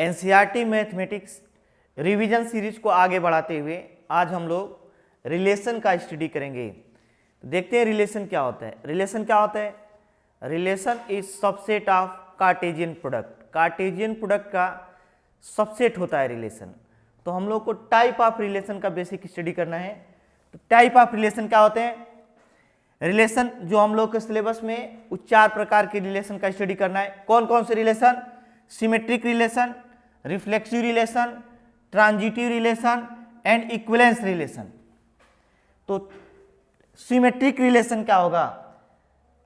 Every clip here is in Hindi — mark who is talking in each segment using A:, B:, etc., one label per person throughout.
A: एनसीईआरटी मैथमेटिक्स रिवीजन सीरीज को आगे बढ़ाते हुए आज हम लोग रिलेशन का स्टडी करेंगे। देखते हैं रिलेशन क्या होता है। रिलेशन क्या होता है? Relation is subset of Cartesian product. Cartesian product का सबसेट होता है रिलेशन। तो हम लोग को टाइप ऑफ रिलेशन का बेसिक स्टडी करना है। तो टाइप ऑफ रिलेशन क्या होते हैं? रिलेशन जो हम लोग के सिलेबस में उस 4 प्रकार के रिलेशन का स्टडी करना है। कौन कौन से relation? Symmetric relation, reflexive relation, transitive relation and equivalence relation. तो सिमेट्रिक रिलेशन क्या होगा?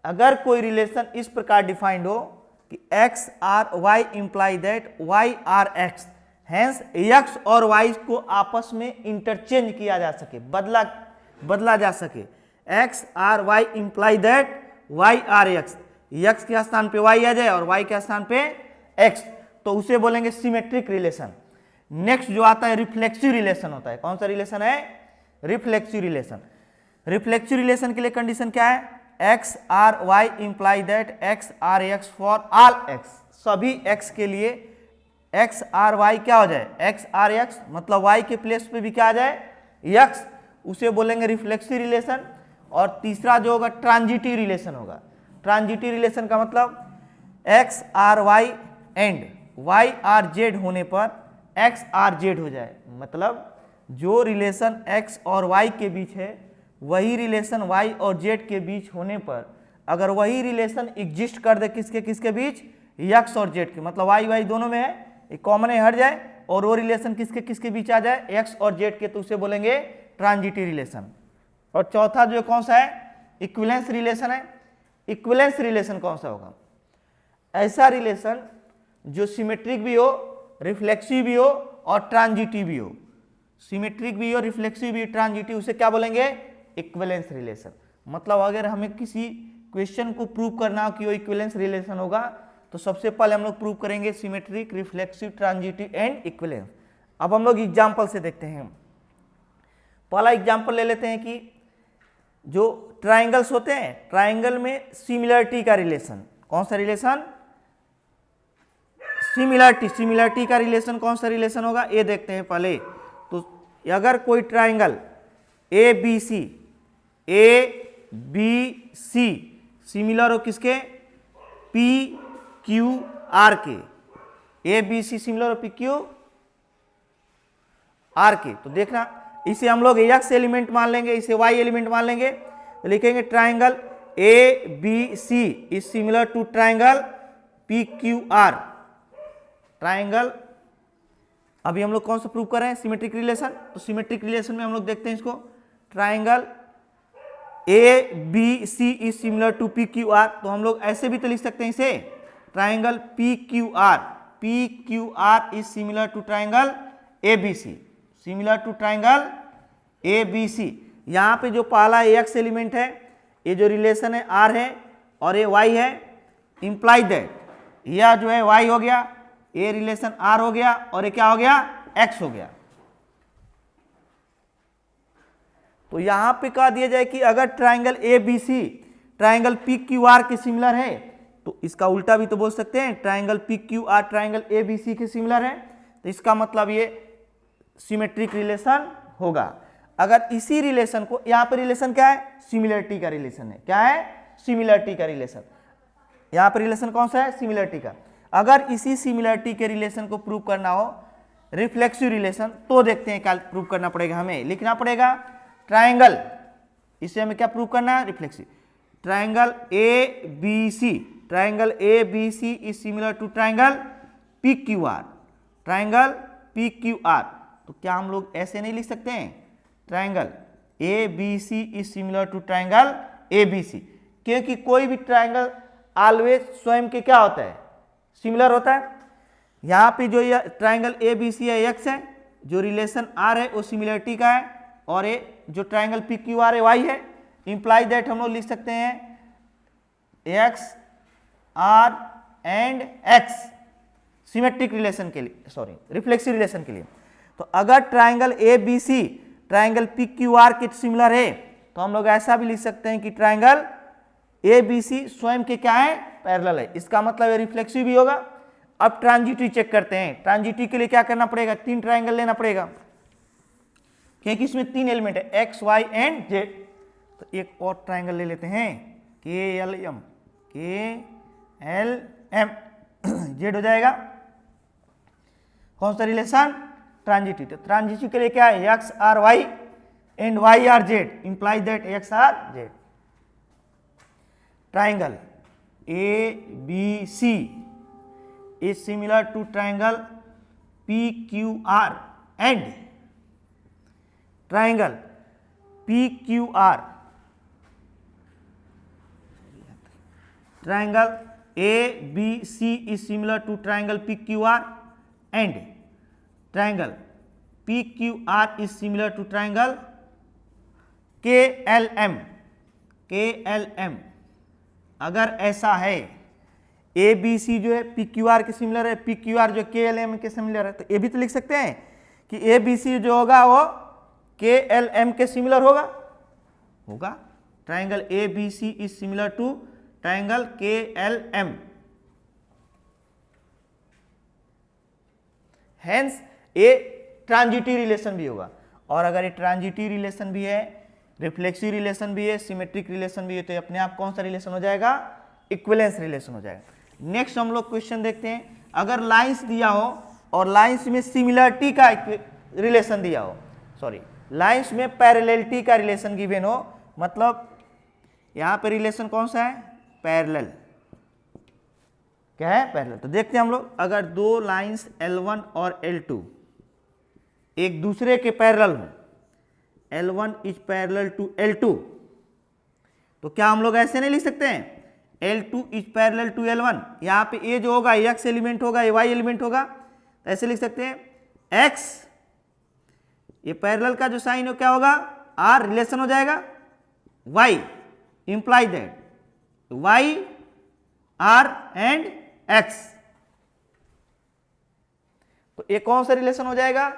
A: अगर कोई रिलेशन इस प्रकार डिफाइंड हो कि x R y implies that y R x, hence x और y को आपस में इंटरचेंज किया जा सके, बदला जा सके। x R y implies that y R x, x के स्थान पे y आ जाए और y के स्थान पे x, तो उसे बोलेंगे सिमेट्रिक रिलेशन। नेक्स्ट जो आता है रिफ्लेक्सिव रिलेशन होता है। कौन सा रिलेशन है? Reflexive relation. रिफ्लेक्सिव रिलेशन के लिए कंडीशन क्या है? x R y implies that x R x for all x, सभी x के लिए x आर y क्या हो जाए? x आर x, मतलब y के प्लेस पे भी क्या आ जाए? x, उसे बोलेंगे रिफ्लेक्सिव रिलेशन। और तीसरा जो होगा ट्रांजिटिव रिलेशन होगा। ट्रांजिटिव रिलेशन का मतलब x R y and y R z होने पर x आर z हो जाए, मतलब जो रिलेशन x और y के बीच है वही रिलेशन y और z के बीच होने पर अगर वही रिलेशन एग्जिस्ट कर दे किसके किसके बीच? x और z के, मतलब y दोनों में है, एक कॉमन है हट जाए और वो रिलेशन किसके किसके बीच आ जाए? x और z के, तो उसे बोलेंगे ट्रांजिटिव रिलेशन। और चौथा जो कौन सा है? इक्विवेलेंस रिलेशन है। इक्विवेलेंस रिलेशन कौन सा होगा? ऐसा रिलेशन जो सिमेट्रिक भी हो, रिफ्लेक्सिव भी हो और ट्रांजिटिव भी हो। सिमेट्रिक भी हो, रिफ्लेक्सिव भी, ट्रांजिटिव, उसे क्या बोलेंगे? Equivalence relation. मतलब अगर हमें किसी क्वेश्चन को प्रूव करना हो कि वो इक्विवेलेंस रिलेशन होगा तो सबसे पहले हम लोग प्रूव करेंगे symmetric, reflexive, transitive and equivalence. अब हम लोग एग्जांपल से देखते हैं। पहला एग्जांपल ले लेते हैं कि जो ट्राइंगल्स होते हैं, ट्राइंगल में सिमिलरिटी का रिलेशन। कौन सा रिलेशन? सिमिलरिटी का रिलेशन कौन सा रिलेशन होगा ये देखते हैं पहले। तो अगर कोई triangle A B C similar हो किसके? पी क्यू आर के। ए बी सी सिमिलर हो पी क्यू आर के, तो देखना इसे हम लोग एक्स एलिमेंट मान लेंगे, इसे वाई एलिमेंट मान लेंगे। तो लिखेंगे triangle A B C is similar to triangle P Q R. Triangle अभी हम लोग कौन सा प्रूव कर रहे हैं? Symmetric relation. तो सिमेट्रिक रिलेशन में हम लोग देखते हैं इसको, triangle A B C is similar to P Q R. तो हम लोग ऐसे भी तो लिख सकते हैं इसे, triangle P Q R is similar to triangle A B C, similar to triangle A B C. यहाँ पे जो पहला एक्स एलिमेंट है, ये जो रिलेशन है आर है और ये वाई है, इंप्लाई दैट यह जो है वाई हो गया, ये रिलेशन आर हो गया और ये क्या हो गया? एक्स हो गया। तो यहां पे कह दिया जाए कि अगर triangle A B C triangle P Q R के सिमिलर है, तो इसका उल्टा भी तो बोल सकते हैं, triangle P Q R triangle A B C के सिमिलर है, तो इसका मतलब ये सिमेट्रिक रिलेशन होगा। अगर इसी रिलेशन को, यहां पर रिलेशन क्या है? सिमिलरिटी का रिलेशन है। क्या है? सिमिलरिटी का रिलेशन। यहां पर रिलेशन कौन सा है? सिमिलरिटी का। अगर इसी सिमिलरिटी के रिलेशन को प्रूव करना हो रिफ्लेक्सिव रिलेशन, तो देखते हैं क्या प्रूव करना पड़ेगा। हमें लिखना पड़ेगा ट्राइंगल, इसे हमें क्या प्रूव करना है? Reflexive. Triangle A B C is similar to triangle P Q R, triangle P Q R. तो क्या हम लोग ऐसे नहीं लिख सकते हैं? Triangle A B C is similar to triangle A B C, क्योंकि कोई भी ट्राइंगल ऑलवेज स्वयं के क्या होता है? सिमिलर होता है। यहाँ पे जो ये ट्राइंगल ए बी सी है एक्स है, जो रिलेशन आर है वो सिमिलरिटी का है, और ये जो ट्राइंगल पी क्यू आर है वाई है। इंप्लाई दैट हम लोग लिख सकते हैं X R and X symmetric relation के लिए, सॉरी रिफ्लेक्सिव रिलेशन के लिए। तो अगर triangle A B C triangle P Q R के सिमिलर है, तो हम लोग ऐसा भी लिख सकते हैं कि ट्राइंगल ए बी सी स्वयं के क्या है? पैरेलल है। इसका मतलब ये रिफ्लेक्सिव भी होगा। अब ट्रांजिटिव चेक करते हैं। ट्रांजिटिव के लिए क्या करना पड़ेगा, 3 ट्राइंगल लेना पड़ेगा, क्योंकि इसमें 3 एलिमेंट है, एक्स वाई एंड जेड। तो एक और ट्राइंगल ले लेते हैं, के एल एम, जेड हो जाएगा। कौन सा रिलेशन, ट्रांजिटिव। तो ट्रांजिटिव के लिए क्या है, x R Y and Y R Z, implies that x R Z. Triangle A B C is similar to triangle PQR and triangle PQR. Triangle ABC is similar to triangle PQR and triangle PQR is similar to triangle KLM. KLM अगर ऐसा है, ए बी सी जो है पी क्यू आर के सिमिलर है, पी क्यू आर जो के एल एम के सिमिलर है, तो ये भी तो लिख सकते हैं कि ए बी सी जो होगा वो के एल एम के सिमिलर होगा। Triangle A B C is similar to triangle K L M, hence a transitive relation भी होगा। और अगर ये ट्रांजिटिव रिलेशन भी है, रिफ्लेक्सिव रिलेशन भी है, सिमेट्रिक रिलेशन भी है, तो अपने आप कौन सा रिलेशन हो जाएगा, इक्विवेलेंस रिलेशन हो जाएगा। नेक्स्ट हम लोग क्वेश्चन देखते हैं, अगर लाइंस दिया हो और लाइंस में सिमिलरिटी का रिलेशन दिया हो, सॉरी लाइंस में पैरेललिटी का रिलेशन गिवन हो, मतलब यहां पे रिलेशन कौन सा है, पैरेलल। क्या है, पैरेलल। तो देखते हैं हम लोग, अगर दो लाइंस L1 और L2 एक दूसरे के पैरेलल हो, L1 is parallel to L2, तो क्या हम लोग ऐसे नहीं लिख सकते हैं, L2 is parallel to L1। यहाँ पे ए जो होगा x एलिमेंट होगा, ये y एलिमेंट होगा, तो ऐसे लिख सकते हैं x, ये पैरेलल का जो साइन हो क्या होगा, r रिलेशन हो जाएगा y, implies that y r and x। तो ये कौन सा रिलेशन हो जाएगा,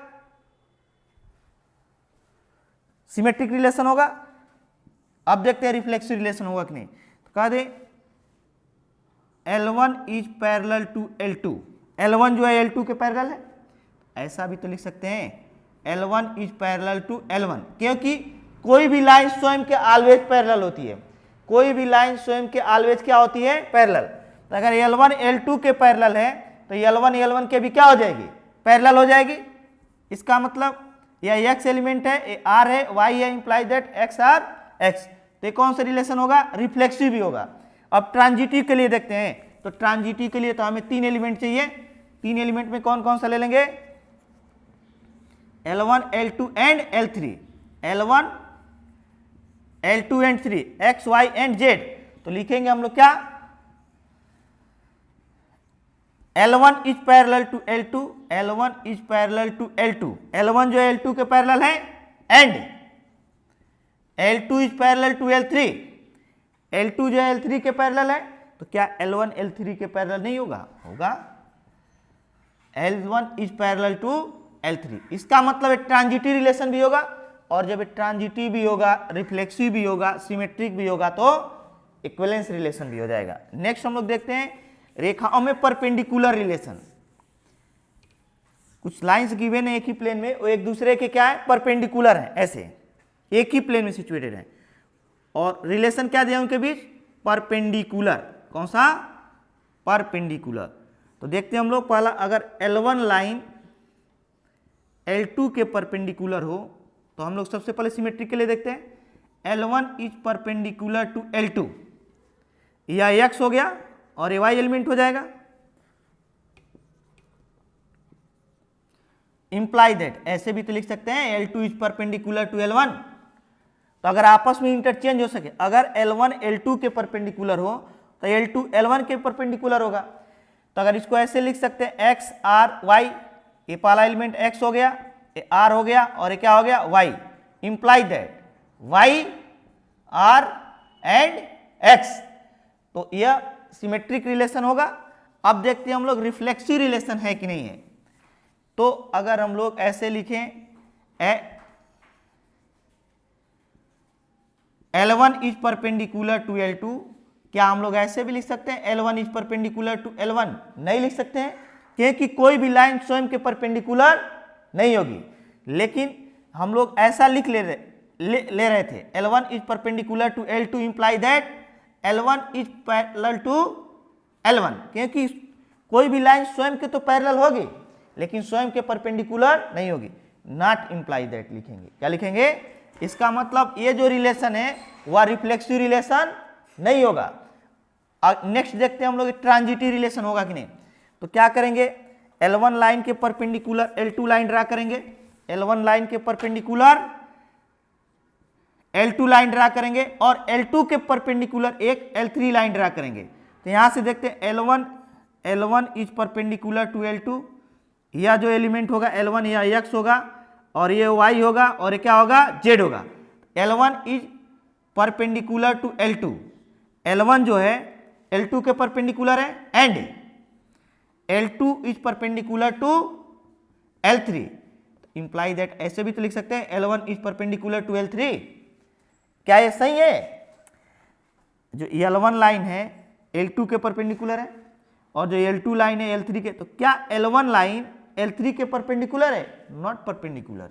A: सिमेट्रिक रिलेशन होगा। अब देखते हैं रिफ्लेक्सिव रिलेशन होगा कि नहीं। तो कह दे L1 is parallel to L2, L1 जो है L2 के पैरेलल है, ऐसा भी तो लिख सकते हैं L1 is parallel to L1, क्योंकि कोई भी लाइन स्वयं के ऑलवेज पैरेलल होती है, कोई भी लाइन स्वयं के ऑलवेज क्या होती है, पैरेलल। तो अगर L1 L2 के पैरेलल है तो L1 L1 के भी क्या हो जाएगी, पैरेलल हो जाएगी। इसका मतलब यह x एलिमेंट है, ये r है, y है, implies that x r x। तो कौन सा रिलेशन होगा, रिफ्लेक्सिव भी होगा। अब ट्रांजिटिव के लिए देखते हैं, तो ट्रांजिटिव के लिए तो हमें 3 एलिमेंट चाहिए, 3 एलिमेंट में कौन कौन सा ले लेंगे, L1 L2 and L3, L1 L2 and 3, x y and z। तो लिखेंगे हम लोग क्या, L1 is parallel to L2, L1 is parallel to L2, L1 जो L2 के पैरेलल है, and L2 is parallel to L3, L2 जो L3 के पैरेलल है, तो क्या L1 L3 के पैरेलल नहीं होगा, होगा। L1 is parallel to L3, इसका मतलब ट्रांजिटिव रिलेशन भी होगा, और जब ट्रांजिटिव भी होगा, रिफ्लेक्सिव भी होगा, सिमेट्रिक भी होगा, तो इक्विवेलेंस रिलेशन भी हो जाएगा। नेक्स्ट हम लोग देखते हैं रेखाओं में परपेंडिकुलर रिलेशन। कुछ लाइंस गिवन है एक ही प्लेन में, वो एक दूसरे के क्या है, परपेंडिकुलर है, ऐसे एक ही प्लेन में सिचुएटेड है, और रिलेशन क्या दिया उनके बीच, परपेंडिकुलर। कौन सा, परपेंडिकुलर। तो देखते हैं हम लोग, पहला अगर L1 लाइन L2 के परपेंडिकुलर हो, तो हम लोग सबसे पहले सिमेट्रिक के लिए देखते हैं, L1 is perpendicular to L2, यह x हो गया और ये y एलिमेंट हो जाएगा, इंप्लाई दैट, ऐसे भी तो लिख सकते हैं L2 is perpendicular to L1। तो अगर आपस में इंटरचेंज हो सके, अगर L1 L2 के परपेंडिकुलर हो तो L2 L1 के परपेंडिकुलर होगा। तो अगर इसको ऐसे लिख सकते हैं x r y, ये पहला एलिमेंट x हो गया, ये r हो गया, और ये क्या हो गया, y, implies that y r and x। तो यह सिमेट्रिक रिलेशन होगा। अब देखते हैं हम लोग रिफ्लेक्सिव रिलेशन है कि नहीं है। तो अगर हम लोग ऐसे लिखें, L1 is perpendicular to L2, क्या हम लोग ऐसे भी लिख सकते हैं L1 is perpendicular to L1? नहीं लिख सकते हैं, क्योंकि कोई भी लाइन स्वयं के परपेंडिकुलर नहीं होगी। लेकिन हम लोग ऐसा लिख ले रहे थे L1 is perpendicular to L2 implies that L1 is parallel to L1, क्योंकि कोई भी लाइन स्वयं के तो पैरेलल होगी लेकिन स्वयं के परपेंडिकुलर नहीं होगी। नॉट इंप्लाई दैट लिखेंगे। क्या लिखेंगे? इसका मतलब ये जो रिलेशन है वह रिफ्लेक्सिव रिलेशन नहीं होगा। नेक्स्ट देखते हैं हम लोग ट्रांजिटिव रिलेशन होगा कि नहीं। तो क्या करेंगे, L1 लाइन के परपेंडिकुलर L2 लाइन ड्रा करेंगे, L1 लाइन के परपेंडिकुलर L2 लाइन ड्रा करेंगे और L2 के परपेंडिकुलर एक L3 लाइन ड्रा करेंगे। तो यहां से देखते हैं L1 is perpendicular to L2, यह जो एलिमेंट होगा L1 यह x होगा और ये y होगा और ये क्या होगा, z होगा। L1 is perpendicular to L2, L1 जो है L2 के परपेंडिकुलर है and L2 is perpendicular to L3, implies that ऐसे भी तो लिख सकते हैं L1 is perpendicular to L3। क्या ये सही है? जो L1 लाइन है L2 के परपेंडिकुलर है और जो L2 लाइन है L3 के, तो क्या L1 लाइन L3 के परपेंडिकुलर है? Not perpendicular.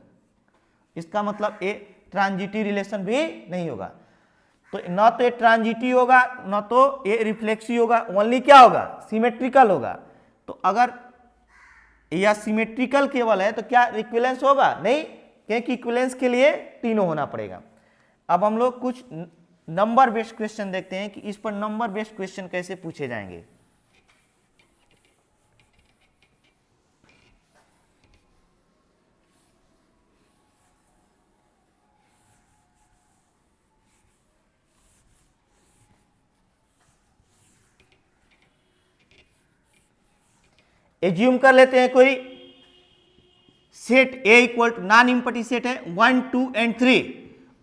A: इसका मतलब ये ट्रांजिटिव रिलेशन भी नहीं होगा। तो ना तो ये ट्रांजिटिव होगा ना तो ये रिफ्लेक्सिव होगा, ओनली क्या होगा, सिमेट्रिकल होगा। तो अगर यह सिमेट्रिकल केवल है तो क्या इक्विवेलेंस होगा? नहीं, क्योंकि इक्विवेलेंस के लिए तीनों होना पड़ेगा। अब हम लोग कुछ नंबर बेस्ड क्वेश्चन देखते हैं कि इस पर नंबर बेस्ड क्वेश्चन कैसे पूछे जाएंगे। एज्यूम कर लेते हैं कोई set A equal to non empty set है 1, 2 एंड 3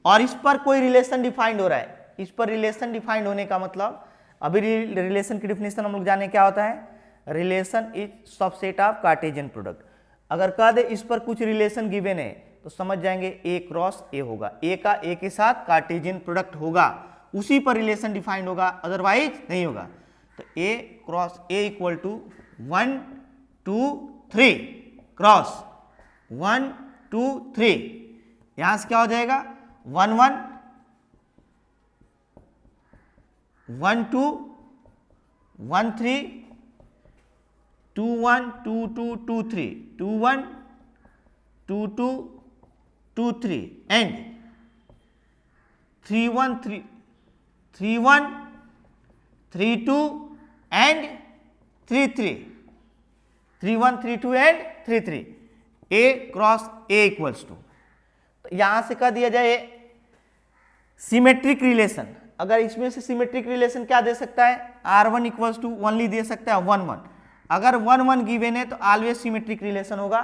A: और इस पर कोई रिलेशन डिफाइंड हो रहा है। इस पर रिलेशन डिफाइंड होने का मतलब, अभी रिलेशन की डिफिनेशन हम लोग जाने क्या होता है। Relation is subset of Cartesian product. अगर कह दे इस पर कुछ रिलेशन गिवन है तो समझ जाएंगे A क्रॉस A होगा, A का A के साथ कार्टेशियन प्रोडक्ट होगा, उसी पर रिलेशन डिफाइंड होगा, अदरवाइज नहीं होगा। तो A cross A equal to 1, 2, 3 cross 1, 2, 3, यहां से क्या हो जाएगा 1, 1, 1, 2, 1, 3, 2, 1, 2, 2, 2, 3, 2, 1, 2, 2, 2, 3 and 3, 1, 3, 3, 1, 3, 2 and 3, 3, 3, 1, 3, 2 and 3, 3, A cross A equals to, तो यहां से कह दिया जाए सिमेट्रिक रिलेशन। अगर इसमें से सिमेट्रिक रिलेशन क्या दे सकता है, R1 equals to only they सकता है 1, 1। अगर 1, 1 गिवन है तो ऑलवेज सिमेट्रिक रिलेशन होगा।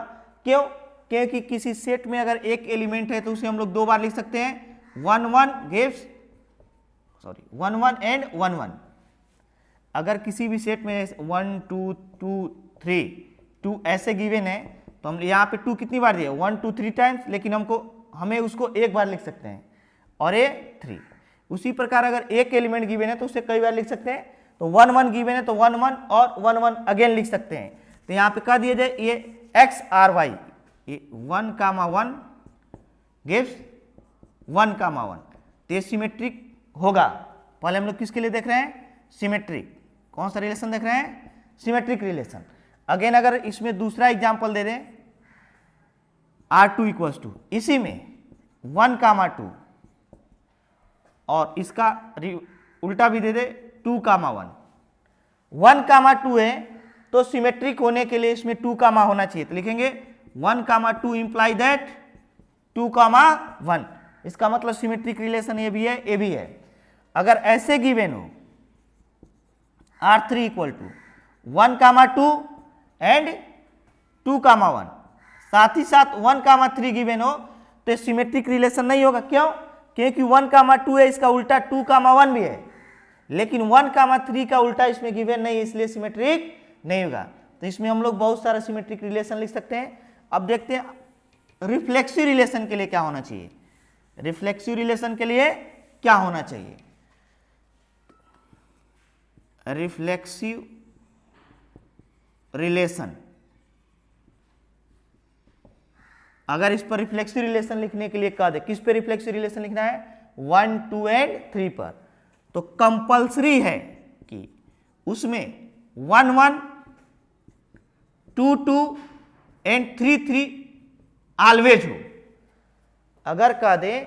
A: क्यों? क्योंकि किसी सेट में अगर एक एलिमेंट है तो उसे हम लोग दो बार लिख सकते हैं, 1, 1 गिव्स 1, 1 एंड 1, 1। अगर किसी भी सेट में 1, 2, 2, 3, 2 ऐसे गिवन है तो हम यहाँ पे 2 कितनी बार दिए, 1, 2, 3 टाइम्स, लेकिन हमें उसको एक बार लिख सकते हैं और ये 3। उसी प्रकार अगर एक एलिमेंट गिवन है तो उसे कई बार लिख सकते हैं। तो 1, 1 गिवन है तो 1, 1 और 1, 1 अगेन लिख सकते हैं। तो यहाँ पे कह दिया जाए ये x r y, ये 1, 1 गिव्स 1, 1, तो ये सिमेट्रिक होगा। पहले हम लोग किसके लिए देख रहे हैं, सिमेट्रिक। कौन सा रिलेशन देख रहे हैं, सिमेट्रिक रिलेशन। अगेन अगर इसमें दूसरा एग्जांपल दे दें R2 इक्वल्स टू, इसी में 1, 2 और इसका उल्टा भी दे दे 2, 1, 1, 2 है तो सिमेट्रिक होने के लिए इसमें 2, होना चाहिए। तो लिखेंगे 1, 2 इंप्लाई दैट 2, 1। इसका मतलब सिमेट्रिक रिलेशन ये भी है, ये भी है। अगर ऐसे गिवन हो R3 इक्वल टू 1, 2 एंड 2, 1, साथ ही साथ 1, 3 गिवन हो तो सिमेट्रिक रिलेशन नहीं होगा। क्यों? क्योंकि 1, 2 है, इसका उल्टा 2, 1 भी है, लेकिन 1, 3 का उल्टा इसमें गिवन नहीं है, इसलिए सिमेट्रिक नहीं होगा। तो इसमें हम लोग बहुत सारा सिमेट्रिक रिलेशन लिख सकते हैं। अब देखते हैं रिफ्लेक्सिव रिलेशन के लिए क्या होना चाहिए। रिफ्लेक्सिव रिलेशन के लिए क्या होना चाहिए, रिफ्लेक्सिव रिलेशन, अगर इस पर रिफ्लेक्सिव रिलेशन लिखने के लिए कह दे, किस पे रिफ्लेक्सिव रिलेशन लिखना है, 1, 2 एंड 3 पर, तो कंपल्सरी है कि उसमें 1, 1, 2, 2 एंड 3, 3 ऑलवेज हो। अगर कह दे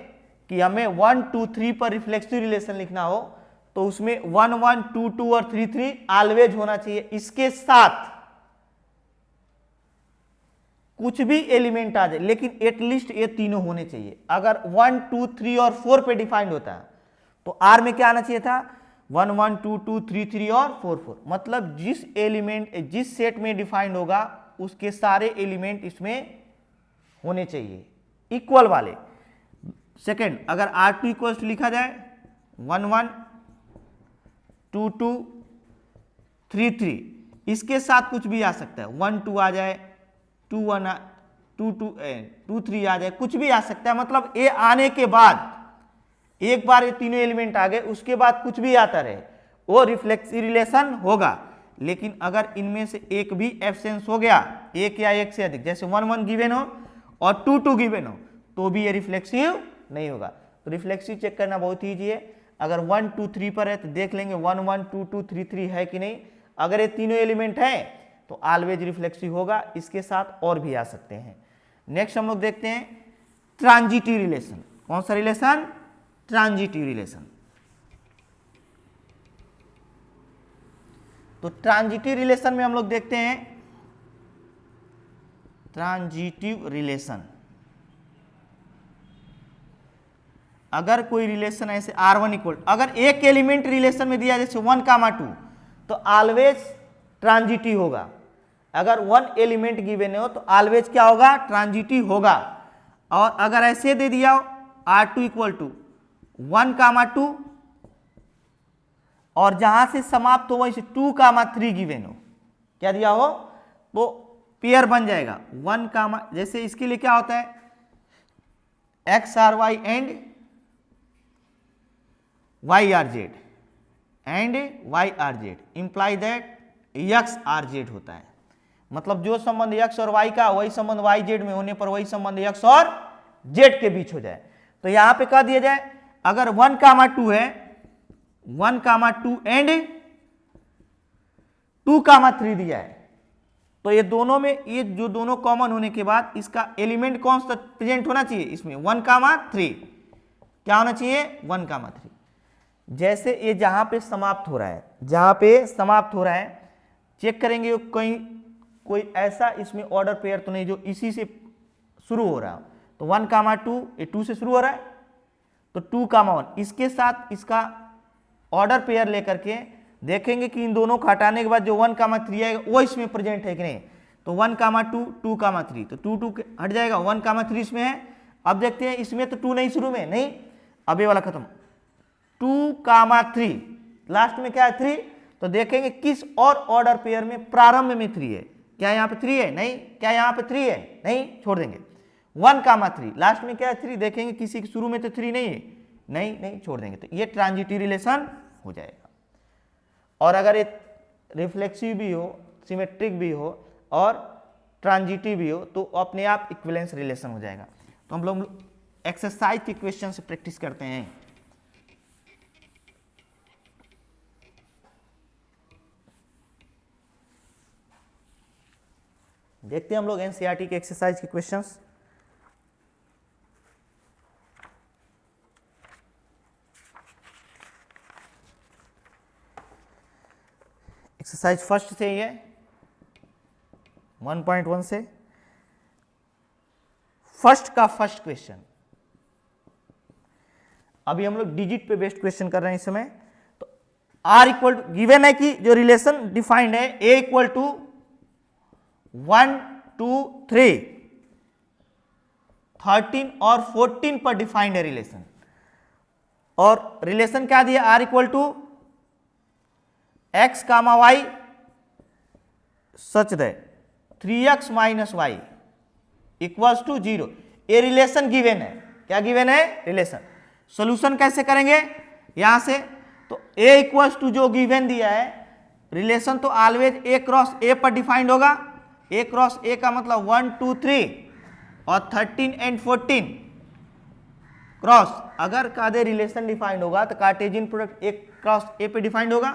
A: कि हमें 1, 2, 3 पर रिफ्लेक्सिव रिलेशन लिखना हो तो उसमें 1, 1, 2, 2 और 3, 3 ऑलवेज होना चाहिए। इसके साथ कुछ भी एलिमेंट आ जाए, लेकिन एटलीस्ट ये तीनों होने चाहिए। अगर 1, 2, 3 और 4 पे डिफाइंड होता है तो आर में क्या आना चाहिए था, 1, 1, 2, 2, 3, 3 और 4, 4। मतलब जिस एलिमेंट, जिस सेट में डिफाइंड होगा उसके सारे एलिमेंट इसमें होने चाहिए, इक्वल वाले। सेकेंड, अगर R2 इक्वल टू लिखा जाए 1, 1, 2, 2, 3, 3, इसके साथ कुछ भी आ सकता है, 1, 2 आ जाए, 2, 1, 2, 2, 3 आ जाए, कुछ भी आ सकता है। मतलब ये आने के बाद, एक बार ये तीनों एलिमेंट आ गए, उसके बाद कुछ भी आता रहे, वो रिफ्लेक्सिव रिलेशन होगा। लेकिन अगर इनमें से एक भी एब्सेंस हो गया, एक या एक से अधिक, जैसे 1, 1 गिवन हो और 2, 2 गिवन हो, तो भी ये रिफ्लेक्सिव नहीं होगा। तो रिफ्लेक्सिव चेक करना बहुत ईजी है। अगर 1, 2, 3 पर है तो देख लेंगे 1, 1, 2, 2, 3, 3 है कि नहीं। अगर ये तीनों एलिमेंट हैं तो ऑलवेज रिफ्लेक्सिव होगा। इसके साथ और भी आ सकते हैं। नेक्स्ट हम लोग देखते हैं ट्रांजिटिव रिलेशन। कौन सा रिलेशन, ट्रांजिटिव रिलेशन। तो ट्रांजिटिव रिलेशन में हम लोग देखते हैं ट्रांजिटिव रिलेशन, अगर कोई रिलेशन ऐसे R1 इक्वल, अगर एक एलिमेंट रिलेशन में दिया जैसे 1, 2 तो ऑलवेज ट्रांजिटिव होगा। अगर 1 एलिमेंट गिवन हो तो ऑलवेज क्या होगा, ट्रांजिटिव होगा। और अगर ऐसे दे दिया R2 इक्वल टू 1, 2 और जहां से समाप्त हो वहीं से 2, 3 गिवन हो, क्या दिया हो, तो पेयर बन जाएगा 1, जैसे इसके लिए क्या होता है, x R Y and Y R z and Y R z imply that x R z होता है। मतलब जो संबंध यक्स और वाई का वही संबंध वाई जेड में होने पर वही संबंध यक्स और जेड के बीच हो जाए। तो यहां पे कह दिया जाए अगर 1, 2 है, 1, 2 एंड 2, 3 दिया है, तो ये दोनों में, ये जो दोनों कॉमन होने के बाद इसका एलिमेंट कौन सा प्रेजेंट होना चाहिए इसमें, 1, 3। क्या होना चाहिए, 1, 3। जैसे ये जहां पे समाप्त हो रहा है, जहां पे समाप्त हो रहा है, चेक करेंगे कहीं कोई ऐसा इसमें ऑर्डर पेयर तो नहीं जो इसी से शुरू हो रहा हो। तो 1, 2 ये 2 से शुरू हो रहा है, तो 2, 1 इसके साथ इसका ऑर्डर पेयर लेकर के देखेंगे कि इन दोनों को हटाने के बाद जो 1, 3 आएगा वो इसमें प्रेजेंट है कि नहीं। तो 1, 2, 2, 3, तो 2, 2 हट जाएगा, 1, 3 इसमें है। अब देखते हैं इसमें तो 2 नहीं शुरू में, नहीं, अब ये वाला खत्म, 2, 3 लास्ट में क्या है, 3। तो देखेंगे किस और ऑर्डर पेयर में प्रारंभ में 3 है, क्या यहाँ पे 3 है, नहीं, क्या यहाँ पे 3 है, नहीं, छोड़ देंगे। 1, 3 लास्ट में क्या है, 3, देखेंगे किसी के शुरू में तो 3 नहीं है, नहीं, छोड़ देंगे। तो ये ट्रांजिटिव रिलेशन हो जाएगा। और अगर ये रिफ्लेक्सिव भी हो, सिमेट्रिक भी हो और ट्रांजिटिव भी हो तो अपने आप इक्विवेलेंस रिलेशन हो जाएगा। तो हम लोग एक्सरसाइज के क्वेश्चन से प्रैक्टिस करते हैं। देखते हैं हम लोग एनसीईआरटी के एक्सरसाइज के क्वेश्चंस। एक्सरसाइज फर्स्ट से ही है, 1.1 से। फर्स्ट का फर्स्ट क्वेश्चन, अभी हम लोग डिजिट पे बेस्ड क्वेश्चन कर रहे हैं इस समय। तो R इक्वल टू गिवन है कि जो रिलेशन डिफाइंड है A इक्वल टू 1, 2, 3, 13 और 14 पर डिफाइंड है रिलेशन। और रिलेशन क्या दिया, R equal to x, y such that 3x - y equals to 0। ये रिलेशन गिवन है, क्या गिवन है, रिलेशन। सोल्यूशन कैसे करेंगे यहां से, तो a इक्वल्स टू जो गिवन दिया है रिलेशन तो ऑलवेज ए क्रॉस ए पर डिफाइंड होगा। ए क्रॉस ए का मतलब 1 2 3 और 13 एंड 14 क्रॉस, अगर कादे रिलेशन डिफाइंड होगा तो कार्टेशियन प्रोडक्ट ए क्रॉस ए पे डिफाइंड होगा।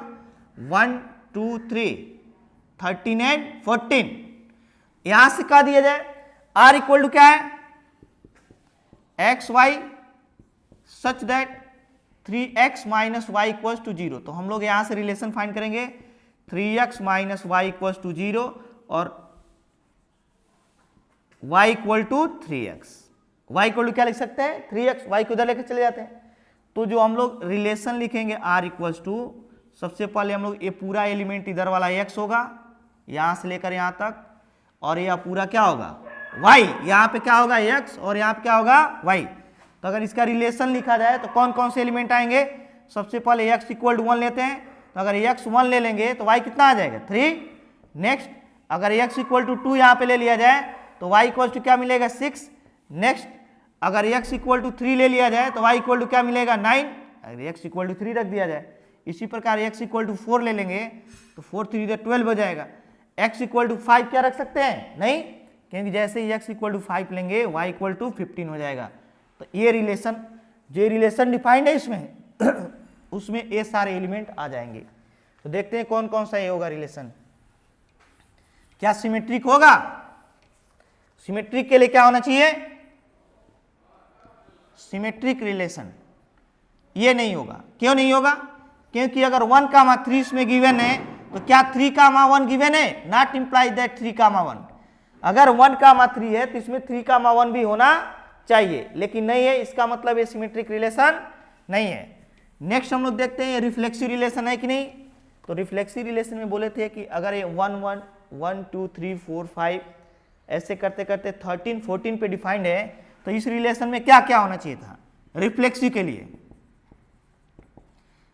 A: 1 2 3 13 एंड 14। यहां से कहा दिया जाए आर इक्वल टू क्या है, x y such that 3x minus y equals to 0। तो हम लोग यहां से रिलेशन फाइंड करेंगे 3x minus y equals to 0 और y equal to 3x। y equal to क्या लिख सकते हैं 3x, y को उधर लेकर चले जाते हैं। तो जो हम लोग रिलेशन लिखेंगे r इक्वल्स टू, सबसे पहले हम लोग ये पूरा एलिमेंट इधर वाला x होगा यहां से लेकर यहां तक, और यह पूरा क्या होगा y, यहां पे क्या होगा x और यहां पे क्या होगा y। तो अगर इसका रिलेशन लिखा जाए तो कौन कौन से एलिमेंट आएंगे, सबसे पहले x इक्वल टू 1 लेते हैं, तो अगर x 1 ले लेंगे तो y कितना आ जाएगा 3। नेक्स्ट अगर x इक्वल टू 2 यहाँ पे ले लिया जाए तो y इक्वल टू क्या मिलेगा 6। नेक्स्ट अगर x इक्वल टू 3 ले लिया जाए तो y इक्वल टू क्या मिलेगा 9, अगर x इक्वल टू 3 रख दिया जाए। इसी प्रकार x इक्वल टू 4 ले लेंगे तो 4 3 12 हो जाएगा। x इक्वल टू 5 क्या रख सकते हैं, नहीं, क्योंकि जैसे ही x इक्वल टू 5 लेंगे y इक्वल टू 15 हो जाएगा। तो ये रिलेशन, जो रिलेशन डिफाइंड है इसमें उसमें ये सारे एलिमेंट आ जाएंगे। तो देखते हैं कौन कौन सा ये होगा रिलेशन। क्या सिमेट्रिक होगा, सिमेट्रिक के लिए क्या होना चाहिए, सिमेट्रिक रिलेशन, ये नहीं होगा। क्यों नहीं होगा, क्योंकि अगर 1,3 इसमें गिवन है तो क्या 3,1 गिवन है, नॉट इंप्लाई दैट 3,1। अगर 1,3 है तो इसमें 3,1 भी होना चाहिए, लेकिन नहीं है, इसका मतलब ये सिमेट्रिक रिलेशन नहीं है। नेक्स्ट हम लोग देखते हैं रिफ्लेक्सिव रिलेशन है कि नहीं। तो रिफ्लेक्सिव रिलेशन में बोले थे कि अगर ये 1 1 1 2 3 4 5 ऐसे करते करते 13 14 पे डिफाइंड है, तो इस रिलेशन में क्या क्या होना चाहिए था रिफ्लेक्सिव के लिए,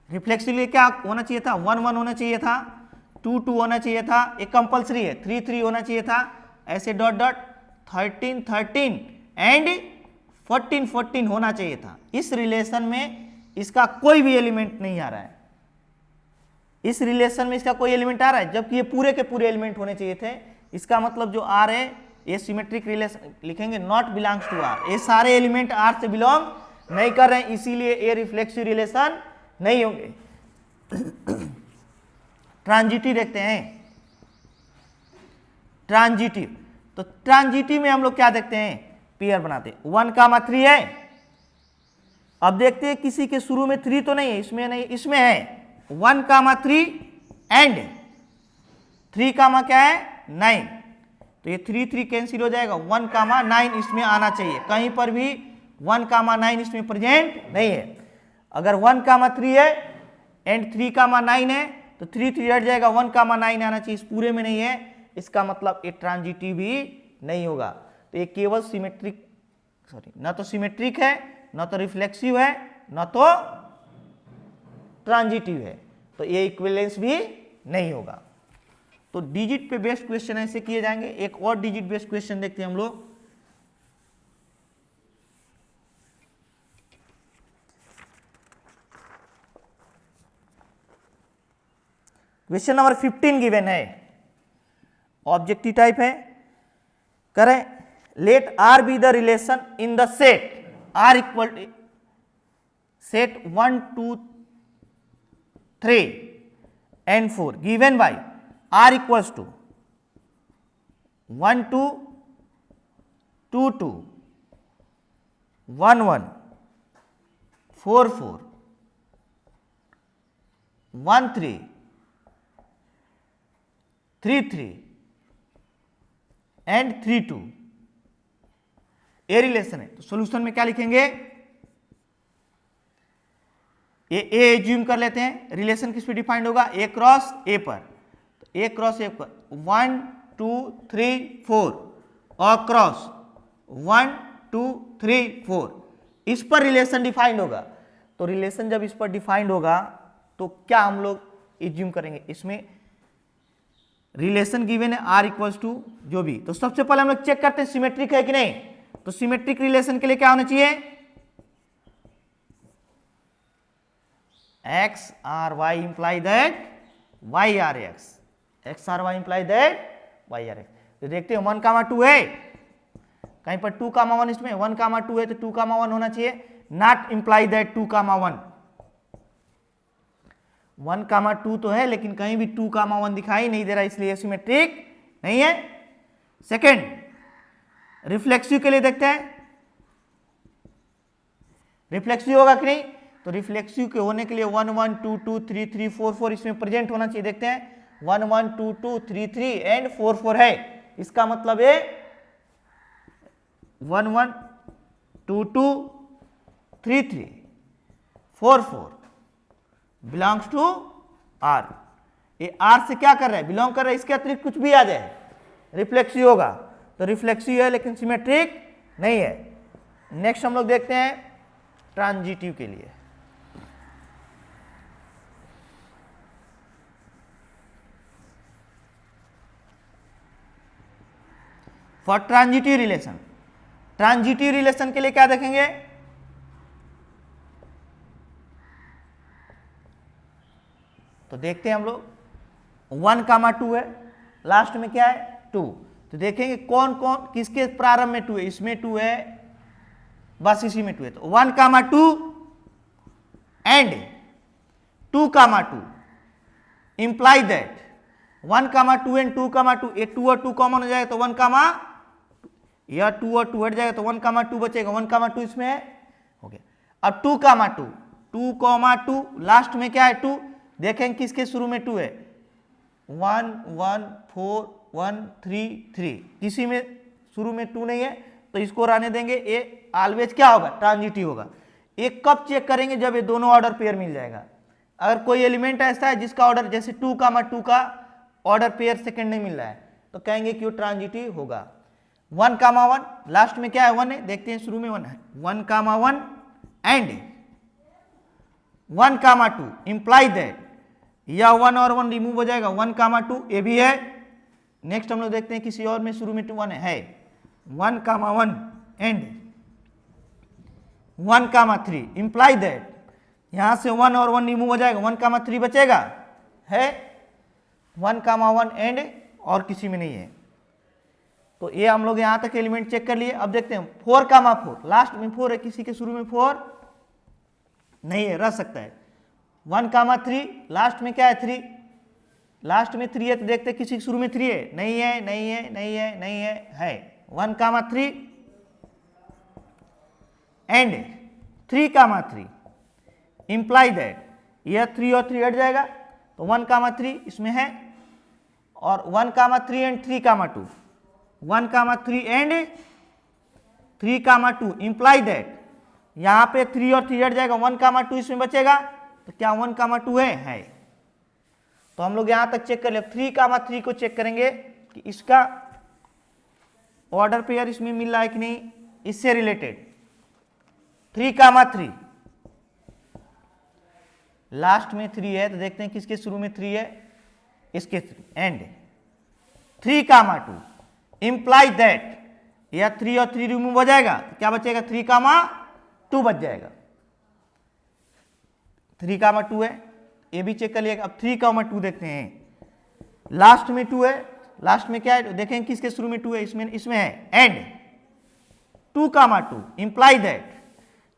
A: रिफ्लेक्सिव के लिए क्या होना चाहिए था, 1 1 होना चाहिए था, 2 2 होना चाहिए था, एक कंपल्सरी है 3 3 होना चाहिए था, ऐसे डॉट डॉट 13 13 एंड 14 14 होना चाहिए था। इस रिलेशन में इसका कोई भी एलिमेंट नहीं आ रहा है, इस रिलेशन में इसका कोई एलिमेंट आ रहा है, जबकि ये पूरे के पूरे एलिमेंट होने चाहिए थे। इसका मतलब जो आर है ये सिमेट्रिक रिलेशन लिखेंगे, नॉट बिलोंग्स टू आर, ये सारे एलिमेंट आर से बिलोंग नहीं कर रहे हैं, इसीलिए ये रिफ्लेक्सिव रिलेशन नहीं होंगे। ट्रांजिटिव देखते हैं, ट्रांजिटिव, तो ट्रांजिटिव में हम लोग क्या देखते हैं, पेयर बनाते, 1,3 है। अब देखते हैं किसी के शुरू में 3 तो नहीं है, इसमें नहीं, इसमें है 1,3 एंड 3, क्या है 9, तो ये 3 3 कैंसिल हो जाएगा, 1,9 इसमें आना चाहिए, कहीं पर भी 1,9 इसमें प्रेजेंट नहीं है। अगर 1,3 है एंड 3,9 है तो 3 3 हट जाएगा, 1,9 आना चाहिए, इस पूरे में नहीं है, इसका मतलब ये ट्रांजिटिव भी नहीं होगा। तो ये केवल सिमेट्रिक, सॉरी, ना तो सिमेट्रिक है, ना तो रिफ्लेक्सिव है, ना तो ट्रांजिटिव है, तो ये इक्विवेलेंस भी नहीं होगा। तो डिजिट पे बेस्ड क्वेश्चन ऐसे किए जाएंगे। एक और डिजिट बेस्ड क्वेश्चन देखते हैं हम लोग। क्वेश्चन नंबर 15 गिवन है, ऑब्जेक्टिव टाइप है, करें let R be the relation in the set R equal to set 1 2 3 and 4 given by r equals to 1 2 2 2 1 1 4 4 1 3 3 3 and 3 2, ये रिलेशन है। तो सॉल्यूशन में क्या लिखेंगे, ये ए एज्यूम कर लेते हैं, रिलेशन किस पे डिफाइंड होगा, ए क्रॉस ए पर, तो ए क्रॉस ए पर 1 2 3 4 और क्रॉस 1 2 3 4, इस पर रिलेशन डिफाइंड होगा। तो रिलेशन जब इस पर डिफाइंड होगा तो क्या हम लोग एज्यूम करेंगे, इसमें रिलेशन गिवन है आर इक्वल्स टू जो भी। तो सबसे पहले हम लोग चेक करते हैं सिमेट्रिक है कि नहीं। तो सिमेट्रिक रिलेशन के लिए क्या होना चाहिए, x R y imply that y R x, x R y imply that y R x. तो देखते हैं 1 कामा 2 है, कहीं पर 2 कामा 1 इसमें 1 कामा 2 है तो 2 कामा 1 होना चाहिए, not imply that 2 comma 1। 1 comma 2 तो है लेकिन कहीं भी 2 कामा 1 दिखाई नहीं दे रहा, इसलिए सिमेट्रिक नहीं है। सेकेंड, रिफ्लेक्सिव के लिए देखते हैं रिफ्लेक्सिव होगा कि नहीं। तो रिफ्लेक्सिव के होने के लिए 1 1 2 2 3 3 4 4 इसमें प्रेजेंट होना चाहिए। देखते हैं 1 1 2 2 3 3 एंड 4 4 है, इसका मतलब है 1 1 2 2 3 3 4 4 बिलोंग्स टू आर। ये आर से क्या कर रहा है, बिलोंग कर रहा है, इसके अतिरिक्त कुछ भी आ जाए रिफ्लेक्सिव होगा। तो रिफ्लेक्सिव है लेकिन सिमेट्रिक नहीं है। नेक्स्ट हम लोग देखते हैं ट्रांजिटिव के लिए। For transitive relation, transitive relation के लिए क्या देखेंगे, तो देखते हैं हम लोग 1 कामा 2 है, लास्ट में क्या है 2। तो देखेंगे कौन कौन किसके प्रारंभ में 2 है, इसमें 2 है, बस इसी में 2 है। तो 1 comma 2 and 2 comma 2 imply that 1 comma 2 and 2 comma 2, ये 2 और 2 कॉमन हो जाएगा तो 1 कामा, या 2 और 2 हट जाएगा तो 1 कामा 2 बचेगा, 1 कामा 2 इसमें है, हो गया। अब 2 कामा 2, 2 कामा 2 लास्ट में क्या है 2, देखेंगे किसके शुरू में 2 है, 1 1 4 1 3 3, किसी में शुरू में 2 नहीं है तो इसको रहने देंगे। ये ऑलवेज क्या होगा, ट्रांजिटिव होगा। ये कब चेक करेंगे, जब ये दोनों ऑर्डर पेयर मिल जाएगा। अगर कोई एलिमेंट ऐसा है जिसका ऑर्डर जैसे 2 कामा 2 का ऑर्डर पेयर सेकंड नहीं मिल रहा है तो कहेंगे कि वो ट्रांजिटिव होगा। 1 कामा 1 लास्ट में क्या है 1 है, देखते हैं शुरू में 1 है, 1 कामा 1 एंड 1 कामा 2 इंप्लाई दैट, या 1 और 1 रिमूव हो जाएगा, 1 कामा 2 ये भी है। नेक्स्ट हम लोग देखते हैं किसी और में शुरू में 1 है, 1 कामा 1 एंड 1 कामा 3 इंप्लाई दैट, यहां से 1 और 1 रिमूव हो जाएगा, 1 कामा 3 बचेगा, है 1 कामा 1 एंड और किसी में नहीं है। तो ये हम लोग यहां तक एलिमेंट चेक कर लिए। अब देखते हैं 4 कामा 4, लास्ट में 4 है, किसी के शुरू में 4 नहीं है, रह सकता है। 1 कामा 3 लास्ट में क्या है 3, लास्ट में 3 है तो देखते हैं किसी के शुरू में 3 है, नहीं है नहीं है नहीं है नहीं है 1 comma 3 and 3 comma 3 imply that, यह 3 और 3 हट जाएगा तो 1 कामा 3 इसमें है, और 1 comma 3 and 3 comma 2, 1 comma 3 and 3 comma 2 imply that, यहां पे 3 और 3 हट जाएगा, 1 कामा 2 इसमें बचेगा, तो क्या 1 कामा 2 है। तो हम लोग यहां तक चेक कर ले। 3 कामा 3 को चेक करेंगे कि इसका ऑर्डर पेयर इसमें मिल रहा है कि नहीं, इससे रिलेटेड 3 कामा 3 लास्ट में 3 है तो देखते हैं किसके शुरू में 3 है, इसके 3 एंड 3 कामा 2 इंप्लाई दैट, या 3 और 3 रिमूव हो जाएगा तो क्या बचेगा 3 कामा 2 बच जाएगा, 3 कामा 2 है, ये भी चेक कर लिएगा। अब 3 कामा 2 देखते हैं, लास्ट में 2 है, लास्ट में क्या है देखेंगे किसके शुरू में 2 है, इसमें है एंड 2 कामा 2 इंप्लाई दैट,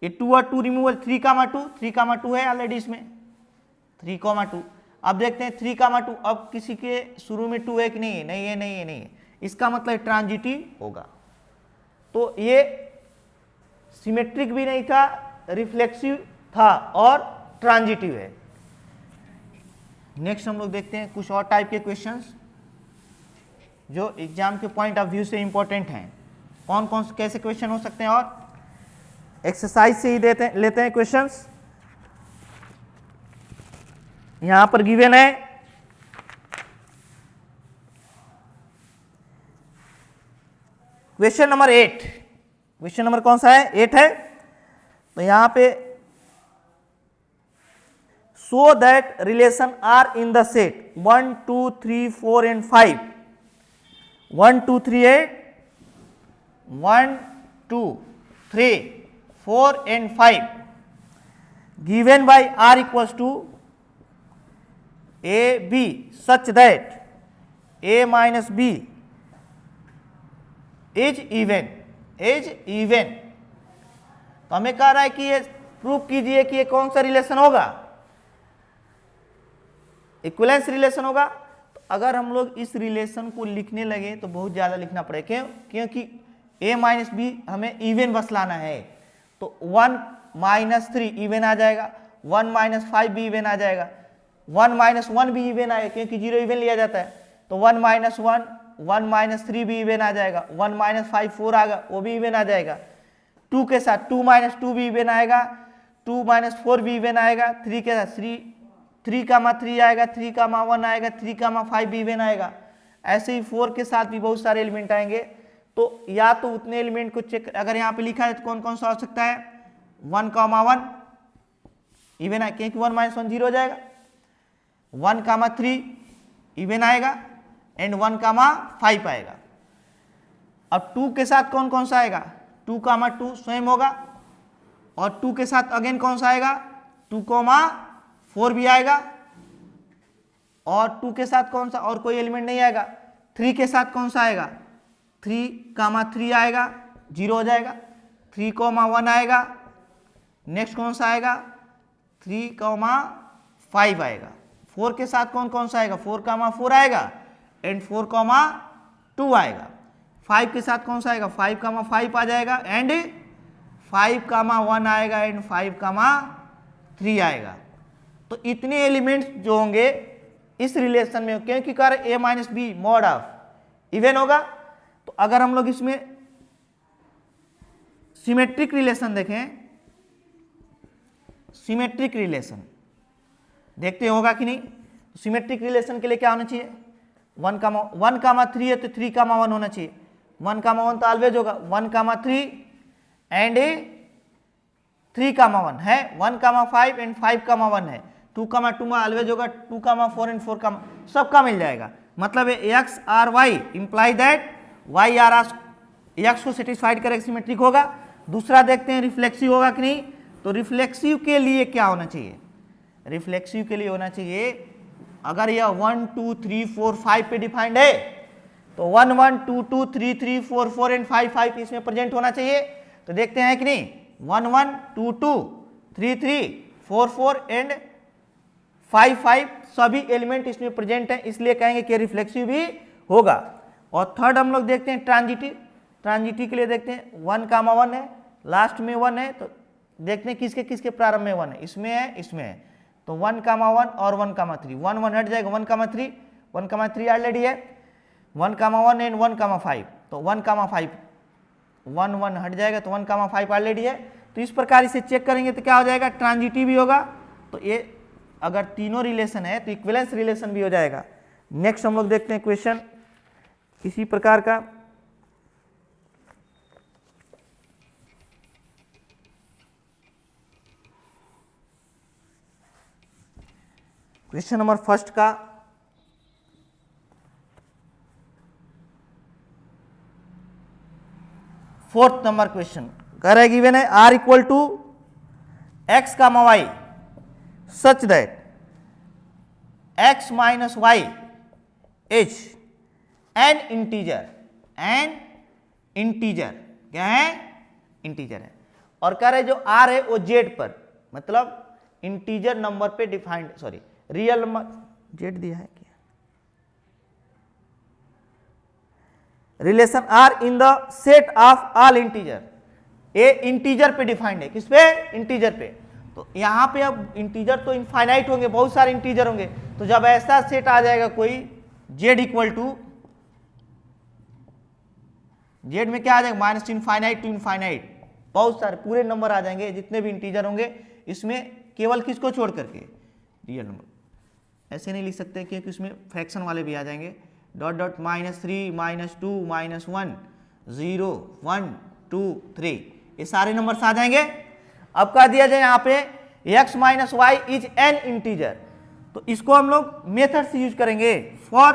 A: ये 2 और 2 रिमूव, 3 कामा 2, 3 कामा 2 है ऑलरेडी इसमें 3 कामा 2। अब देखते हैं 3 कामा 2 अब किसी के शुरू में 2 है कि नहीं है, नहीं है नहीं है नहीं है, इसका मतलब ट्रांजिटिव होगा। तो ये सिमेट्रिक भी नहीं था, रिफ्लेक्सिव था और ट्रांजिटिव है। नेक्स्ट हम लोग देखते हैं कुछ और टाइप के क्वेश्चंस जो एग्जाम के पॉइंट ऑफ व्यू से इंपॉर्टेंट हैं। कौन कौन से कैसे क्वेश्चन हो सकते हैं, और एक्सरसाइज से ही लेते हैं क्वेश्चंस। यहां पर गिवन है क्वेश्चन नंबर 8, क्वेश्चन नंबर कौन सा है 8 है। तो यहां पे show that relation are in the set 1 2 3 4 and 5, 1 2 3 है, 1 2 3 4 and 5 given by r equals to a b such that a minus b is even. तो हमें कह रहा है कि ये प्रूफ कीजिए कि ये कौन सा रिलेशन होगा, इक्विवेलेंस रिलेशन होगा। तो अगर हम लोग इस रिलेशन को लिखने लगे तो बहुत ज़्यादा लिखना पड़ेगा, क्यों? क्योंकि a माइनस बी हमें इवन बस लाना है। तो 1 माइनस 3 इवन आ जाएगा, 1 माइनस 5 भी इवन आ जाएगा, 1 माइनस 1 भी इवन आएगा क्योंकि 0 इवन लिया जाता है। तो 1 माइनस 1 1 माइनस 3 भी इवन आ जाएगा, 1 माइनस 5 4 आएगा, वो भी इवन आ जाएगा। 2 के साथ 2 माइनस 2 भी इवन आएगा, 2 माइनस 4 भी इवन आएगा, 3 के साथ 3 कामा 3 आएगा, 3 कामा 1 आएगा, 3 कामा 5 भी इवन आएगा। ऐसे ही 4 के साथ भी बहुत सारे एलिमेंट आएंगे। तो या तो उतने एलिमेंट को चेक, अगर यहाँ पे लिखा है तो कौन कौन सा हो सकता है, 1 कामा 1 इवन है क्योंकि 1 माइनस 1 0 हो जाएगा, 1 कामा 3 इवन आएगा एंड 1 कामा 5 आएगा। अब 2 के साथ कौन कौन सा आएगा, 2 कामा 2 स्वयं होगा, और 2 के साथ अगेन कौन सा आएगा, 2 कामा 4 भी आएगा, और 2 के साथ कौन सा और कोई एलिमेंट नहीं आएगा। 3 के साथ कौन सा आएगा, 3 कामा 3 आएगा, 0 हो जाएगा, 3 कामा 1 आएगा, नेक्स्ट कौन सा आएगा, 3 कामा 5 आएगा। 4 के साथ कौन कौन सा आएगा, 4 कामा 4 आएगा एंड 4 कामा 2 आएगा। 5 के साथ कौन सा आएगा, 5 कामा 5 आ जाएगा एंड 5 कामा 1 आएगा एंड 5 कामा 3 आएगा। तो इतने एलिमेंट्स जो होंगे इस रिलेशन में, क्योंकि कर A minus B mod of even होगा। तो अगर हम लोग इसमें सिमेट्रिक रिलेशन देखें, सिमेट्रिक रिलेशन देखते होगा कि नहीं। सिमेट्रिक रिलेशन के लिए क्या होना चाहिए, 1 कामा 3 है तो 3 कामा 1 होना चाहिए, 1 कामा 1 तो ऑलवेज होगा, 1 कामा 3 एंड 3 कामा 1 है, 1 कामा 5 एंड 5 कामा 1 है, 2 कामा 2 में ऑलवेज होगा, 2 कामा 4 एंड 4 कामा सबका मिल जाएगा। मतलब x R y imply that y R x को सेटिस्फाइड करेगा, सिमेट्रिक होगा। दूसरा देखते हैं रिफ्लेक्सिव होगा कि नहीं। तो रिफ्लेक्सिव के लिए क्या होना चाहिए, रिफ्लेक्सिव के लिए होना चाहिए, अगर यह 1 2 3 4 5 पे डिफाइंड है तो 1 1 2 2 3 3 4 4 एंड 5 5 इसमें प्रेजेंट होना चाहिए। तो देखते हैं कि नहीं, 1 1 2 2 3 3 4 4 एंड 5 5 सभी एलिमेंट इसमें प्रेजेंट हैं, इसलिए कहेंगे कि रिफ्लेक्सिव भी होगा। और थर्ड हम लोग देखते हैं ट्रांजिटिव। ट्रांजिटिव के लिए देखते हैं 1 कामा 1 है, लास्ट में 1 है, तो देखते हैं किसके किसके प्रारंभ में 1 है, इसमें है, इसमें है। तो 1 कामा 1 और 1 कामा 3, 1 1 हट जाएगा, 1 कामा 3 ऑलरेडी है, 1 कामा 1 एंड 1 कामा 5, तो 1 कामा 5 1 1 हट जाएगा, तो 1 कामा 5 ऑलरेडी है। तो इस प्रकार इसे चेक करेंगे तो क्या हो जाएगा, ट्रांजिटिव भी होगा। तो ये अगर तीनों रिलेशन है तो इक्विवेलेंस रिलेशन भी हो जाएगा। नेक्स्ट हम लोग देखते हैं क्वेश्चन इसी प्रकार का। क्वेश्चन नंबर फर्स्ट का फोर्थ नंबर क्वेश्चन कह रहा है गिवन है R equal to x comma y such that x minus y is an integer, an integer क्या है, इंटीजर है। और कह रहे जो आर है वो जेड पर, मतलब इंटीजर नंबर पे defined, sorry real number, z दिया है क्या, relation R in the set of all integers, A integer पे डिफाइंड है, किस पे, इंटीजर पे। तो यहां पे अब इंटीजर तो इनफाइनाइट होंगे, बहुत सारे इंटीजर होंगे। तो जब ऐसा सेट आ जाएगा कोई जेड इक्वल टू, जेड में क्या आ जाएगा, माइनस इनफाइनाइट टू इनफाइनाइट, बहुत सारे पूरे नंबर आ जाएंगे, जितने भी इंटीजर होंगे इसमें, केवल किसको छोड़ करके, रियल नंबर। ऐसे नहीं लिख सकते क्योंकि उसमें फ्रैक्शन वाले भी आ जाएंगे, डॉट डॉट -3 -2 -1 0 1 2 3, ये सारे नंबर्स आ जाएंगे। अब कह दिया जाए यहाँ पे x minus y is an integer, तो इसको हम लोग मेथड से यूज करेंगे फॉर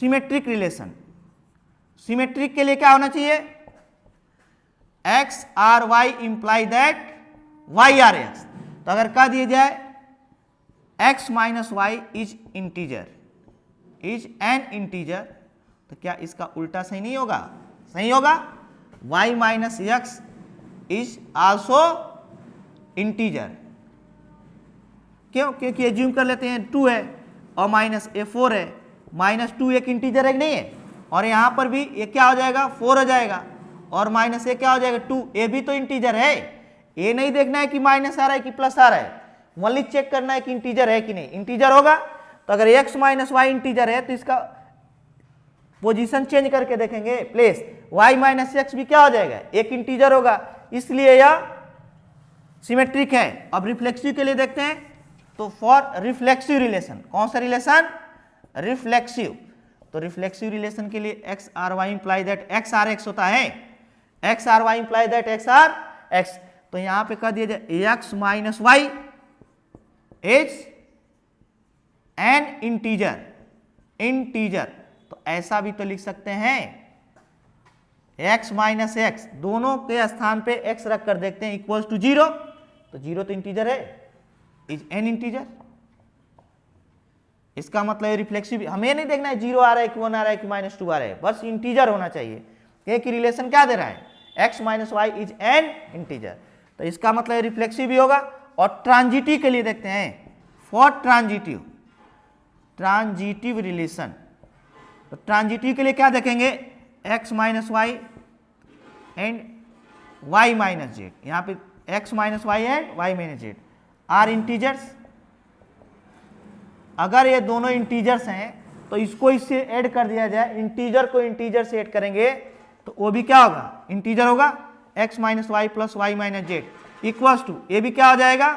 A: सिमेट्रिक रिलेशन। सिमेट्रिक के लिए क्या होना चाहिए, x R y imply that y R x. तो अगर कह दिया जाए x minus y is integer, is an integer, तो क्या इसका उल्टा सही नहीं होगा? सही होगा। y minus x is also integer, क्यों? क्योंकि एज्यूम कर लेते हैं 2 है और माइनस ए 4 है, माइनस 2 एक इंटीजर है कि नहीं है, और यहाँ पर भी ये क्या हो जाएगा? 4 हो जाएगा, और माइनस ए क्या हो जाएगा? 2। ए भी तो इंटीजर है, ये नहीं देखना है कि माइनस आ रहा है कि प्लस आ रहा है, ओनली चेक करना है कि इंटीजर है कि नहीं। इंटीजर होगा तो अगर x माइनस वाई इंटीजर है तो इसका पोजीशन चेंज करके देखेंगे, प्लेस, y माइनस एक्स भी क्या हो जाएगा? एक इंटीजर होगा, इसलिए यह सिमेट्रिक है। अब रिफ्लेक्सिव के लिए देखते हैं, तो फॉर रिफ्लेक्सिव रिलेशन, कौन सा रिलेशन? रिफ्लेक्सिव। तो रिफ्लेक्सिव रिलेशन के लिए x R y imply that x R x होता है, x R y imply that x R x. तो यहां पे कह दिया जाए एक्स minus y is an integer, integer. तो ऐसा भी तो लिख सकते हैं, x माइनस एक्स, दोनों के स्थान पे x रख कर देखते हैं, इक्वल्स टू 0, तो 0 तो इंटीजर है, इज एन इंटीजर। इसका मतलब रिफ्लेक्सिव, हमें नहीं देखना है 0 आ रहा है कि 1 आ रहा है कि माइनस 2 आ रहा है, बस इंटीजर होना चाहिए, क्योंकि रिलेशन क्या दे रहा है? x minus y is an integer. तो इसका मतलब रिफ्लेक्सिव भी होगा। और ट्रांजिटिव के लिए देखते हैं, फॉर ट्रांजिटिव, ट्रांजिटिव रिलेशन, तो ट्रांजिटिव के लिए क्या देखेंगे? x minus y and y minus z, यहाँ पे x minus y and y minus z are integers. अगर ये दोनों इंटीजर्स हैं तो इसको इससे ऐड कर दिया जाए, इंटीजर को इंटीजर से ऐड करेंगे तो वो भी क्या होगा? इंटीजर होगा। x minus y plus y minus z equals to, ये भी क्या हो जाएगा?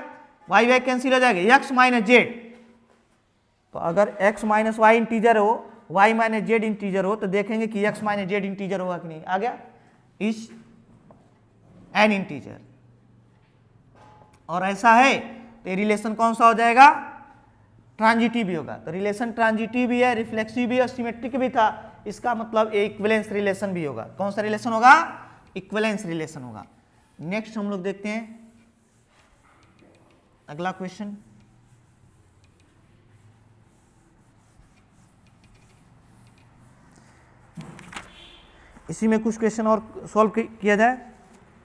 A: वाई वाई कैंसिल हो जाएगा, x माइनस जेड। तो अगर x माइनस वाई इंटीजर हो, y माइनस जेड इंटीजर हो, तो देखेंगे कि x माइनस जेड इंटीजर होगा कि नहीं। आ गया, इज एन इंटीजर। और ऐसा है तो रिलेशन कौन सा हो जाएगा? ट्रांजिटिव भी होगा। तो रिलेशन ट्रांजिटिव भी है, रिफ्लेक्सिव भी है, सिमेट्रिक भी था, इसका मतलब इक्विवेलेंस रिलेशन भी होगा। कौन सा रिलेशन होगा? इक्विवेलेंस रिलेशन होगा। नेक्स्ट हम लोग देखते हैं अगला क्वेश्चन। इसी में कुछ क्वेश्चन और सॉल्व किया जाए।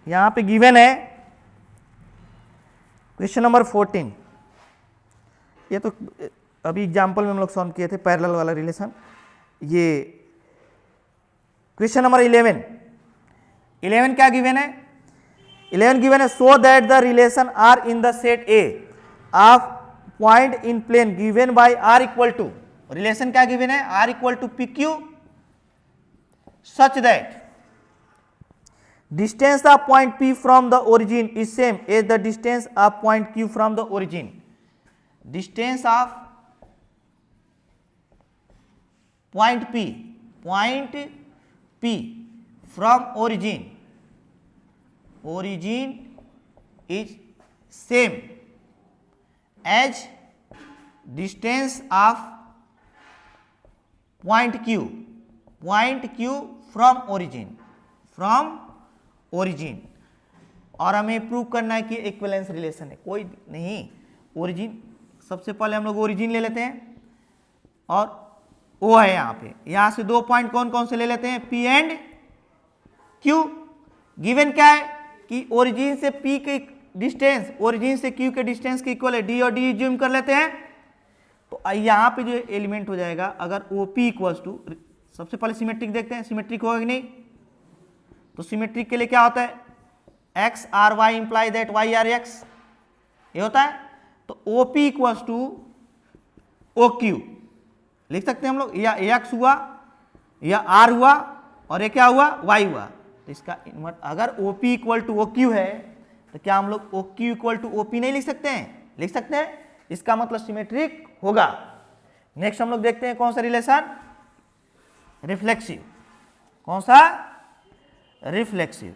A: यहां पे गिवन है क्वेश्चन नंबर 14, ये तो अभी एग्जाम्पल में हम लोग सॉल्व किए थे, पैरेलल वाला रिलेशन। ये क्वेश्चन नंबर 11 क्या गिवन है? 11 गिवन है, so that the relation R in the set A of point in plane given by R equal to, relation क्या गिवन है? R equal to P Q such that distance of point P from the origin is same as the distance of point Q from the origin. Distance of point P from origin is same as distance of point Q from origin. और हमें प्रूव करना है कि इक्विवेलेंस रिलेशन है, कोई नहीं, ओरिजिन, सबसे पहले हम लोग ओरिजिन ले लेते हैं और ओ है यहाँ पे, यहाँ से 2 पॉइंट कौन कौन से ले लेते हैं? P and Q। गिवन क्या है कि ओरिजिन से P के डिस्टेंस, ओरिजिन से Q के डिस्टेंस के इक्वल है, D और D ज्यूम कर लेते हैं। तो यहाँ पे जो एलिमेंट हो जाएगा, अगर OP इक्वल्स टू, सबसे पहले सिमेट्रिक देखते हैं, सिमेट्रिक होगा कि नहीं। तो सिमेट्रिक के लिए क्या होता है? X R y imply that y R x, ये होता है। तो OP इक्वल्स टू OQ लिख सकते हैं हम लोग, या एक्स हुआ या R हुआ और ये क्या हुआ? Y हुआ। तो इसका इन्वर्ट, अगर OP इक्वल टू OQ है तो क्या हम लोग OQ इक्वल टू OP नहीं लिख सकते हैं? लिख सकते हैं, इसका मतलब सिमेट्रिक होगा। नेक्स्ट हम लोग देखते हैं कौन सा रिलेशन? रिफ्लेक्सिव। कौन सा? रिफ्लेक्सिव।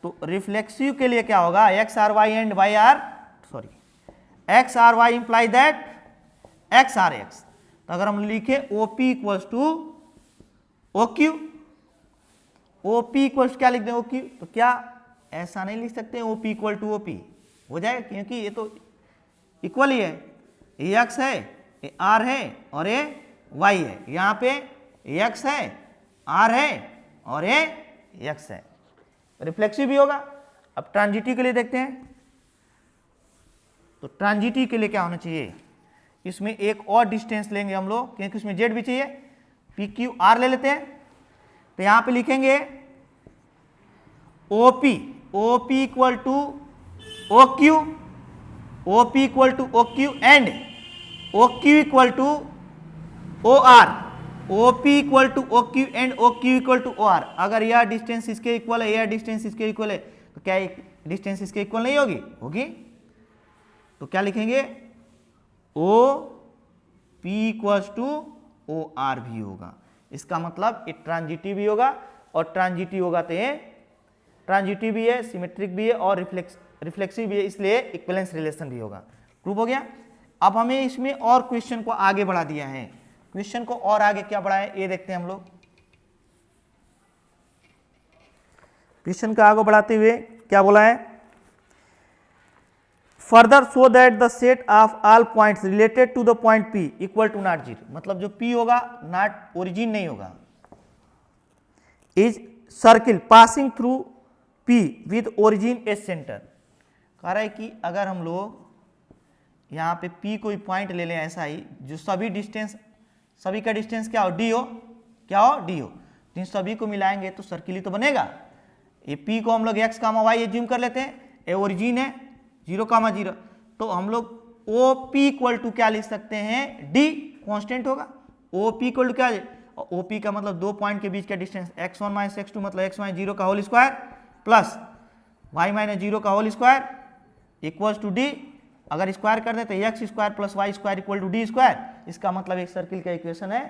A: तो रिफ्लेक्सिव के लिए क्या होगा? X R Y and Y R, sorry, x R y imply that x R x. तो अगर हम लिखे OP equals to OQ, OP equals क्या लिख दें? OQ। तो क्या ऐसा नहीं लिख सकते OP इक्वल टू OP? हो जाएगा, क्योंकि ये तो इक्वल ही है। ये x है, ये r है और ये y है। यहाँ पे x है, r है और ये x है, रिफ्लेक्सिव भी होगा। अब ट्रांजिटिव के लिए देखते हैं, तो ट्रांजिटिव के लिए क्या होना चाहिए, इसमें एक और डिस्टेंस लेंगे हम लोग, क्योंकि इसमें z भी चाहिए, पी क्यू आर ले लेते हैं। तो यहाँ पे लिखेंगे OP, OP equal to OQ, OP equal to OQ and OQ equal to OR, OP equal to OQ and OQ equal to OR। अगर यह डिस्टेंस इसके इक्वल है, यह डिस्टेंस इसके इक्वल है, तो क्या डिस्टेंस इसके इक्वल नहीं होगी? होगी। तो क्या लिखेंगे, OP इक्वल्स टू OR भी होगा। इसका मतलब ये ट्रांजिटिव भी होगा, और ट्रांजिटिव होगा तो ये ट्रांजिटिव भी है, सिमेट्रिक भी है और रिफ्लेक्सिव भी है, इसलिए इक्विवेलेंस रिलेशन भी होगा। प्रूव हो गया। अब हमें इसमें और क्वेश्चन को आगे बढ़ा दिया है। क्वेश्चन को और आगे क्या बढ़ा है ये देखते हैं हम लोग। क्वेश्चन को आगे बढ़ाते हुए क्या बोला है, further show that the set of all points related to the point P equal to not zero, मतलब जो P होगा नॉट ओरिजिन नहीं होगा, is circle passing through P with origin as centre. कह रहा है कि अगर हम लोग यहाँ पे P कोई पॉइंट ले लें ऐसा ही, जो सभी डिस्टेंस, सभी का डिस्टेंस क्या हो, D हो, क्या हो, D हो, तो इन सभी को मिलाएंगे तो सर्किल ही तो बनेगा। ये P को हम लोग x, y एज्यूम कर लेते हैं, ये ओरिजिन है 0, 0, तो हम लोग OP इक्वल टू क्या लिख सकते हैं, D कांस्टेंट होगा। OP इक्वल टू क्या है, OP का मतलब दो पॉइंट के बीच का डिस्टेंस x1 माइनस x2 मतलब x माइनस 0 का whole square plus y minus 0 का whole square equals to D। अगर स्क्वायर कर दे तो x square plus y square equal to D square. इसका मतलब एक सर्किल का इक्वेशन है।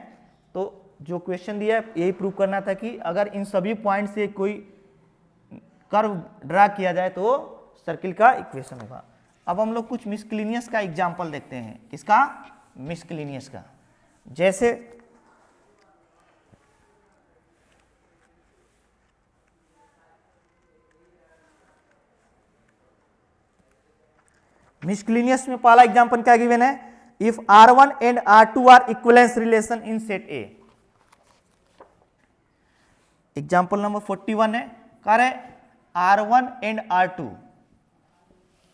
A: तो जो क्वेश्चन दिया है यही प्रूव करना था कि अगर इन सभी पॉइंट से कोई कर्व ड्रा किया जाए तो सर्किल का इक्वेशन होगा। अब हम लोग कुछ मिसक्लिनियस का एग्जांपल देखते हैं। किसका, मिसक्लिनियस का। जैसे मिसक्लिनियस में पहला एग्जांपल क्या गिवन है, if R1 and R2 are equivalence relation in set A। Example number 41 है, कह रहे R1 एंड R2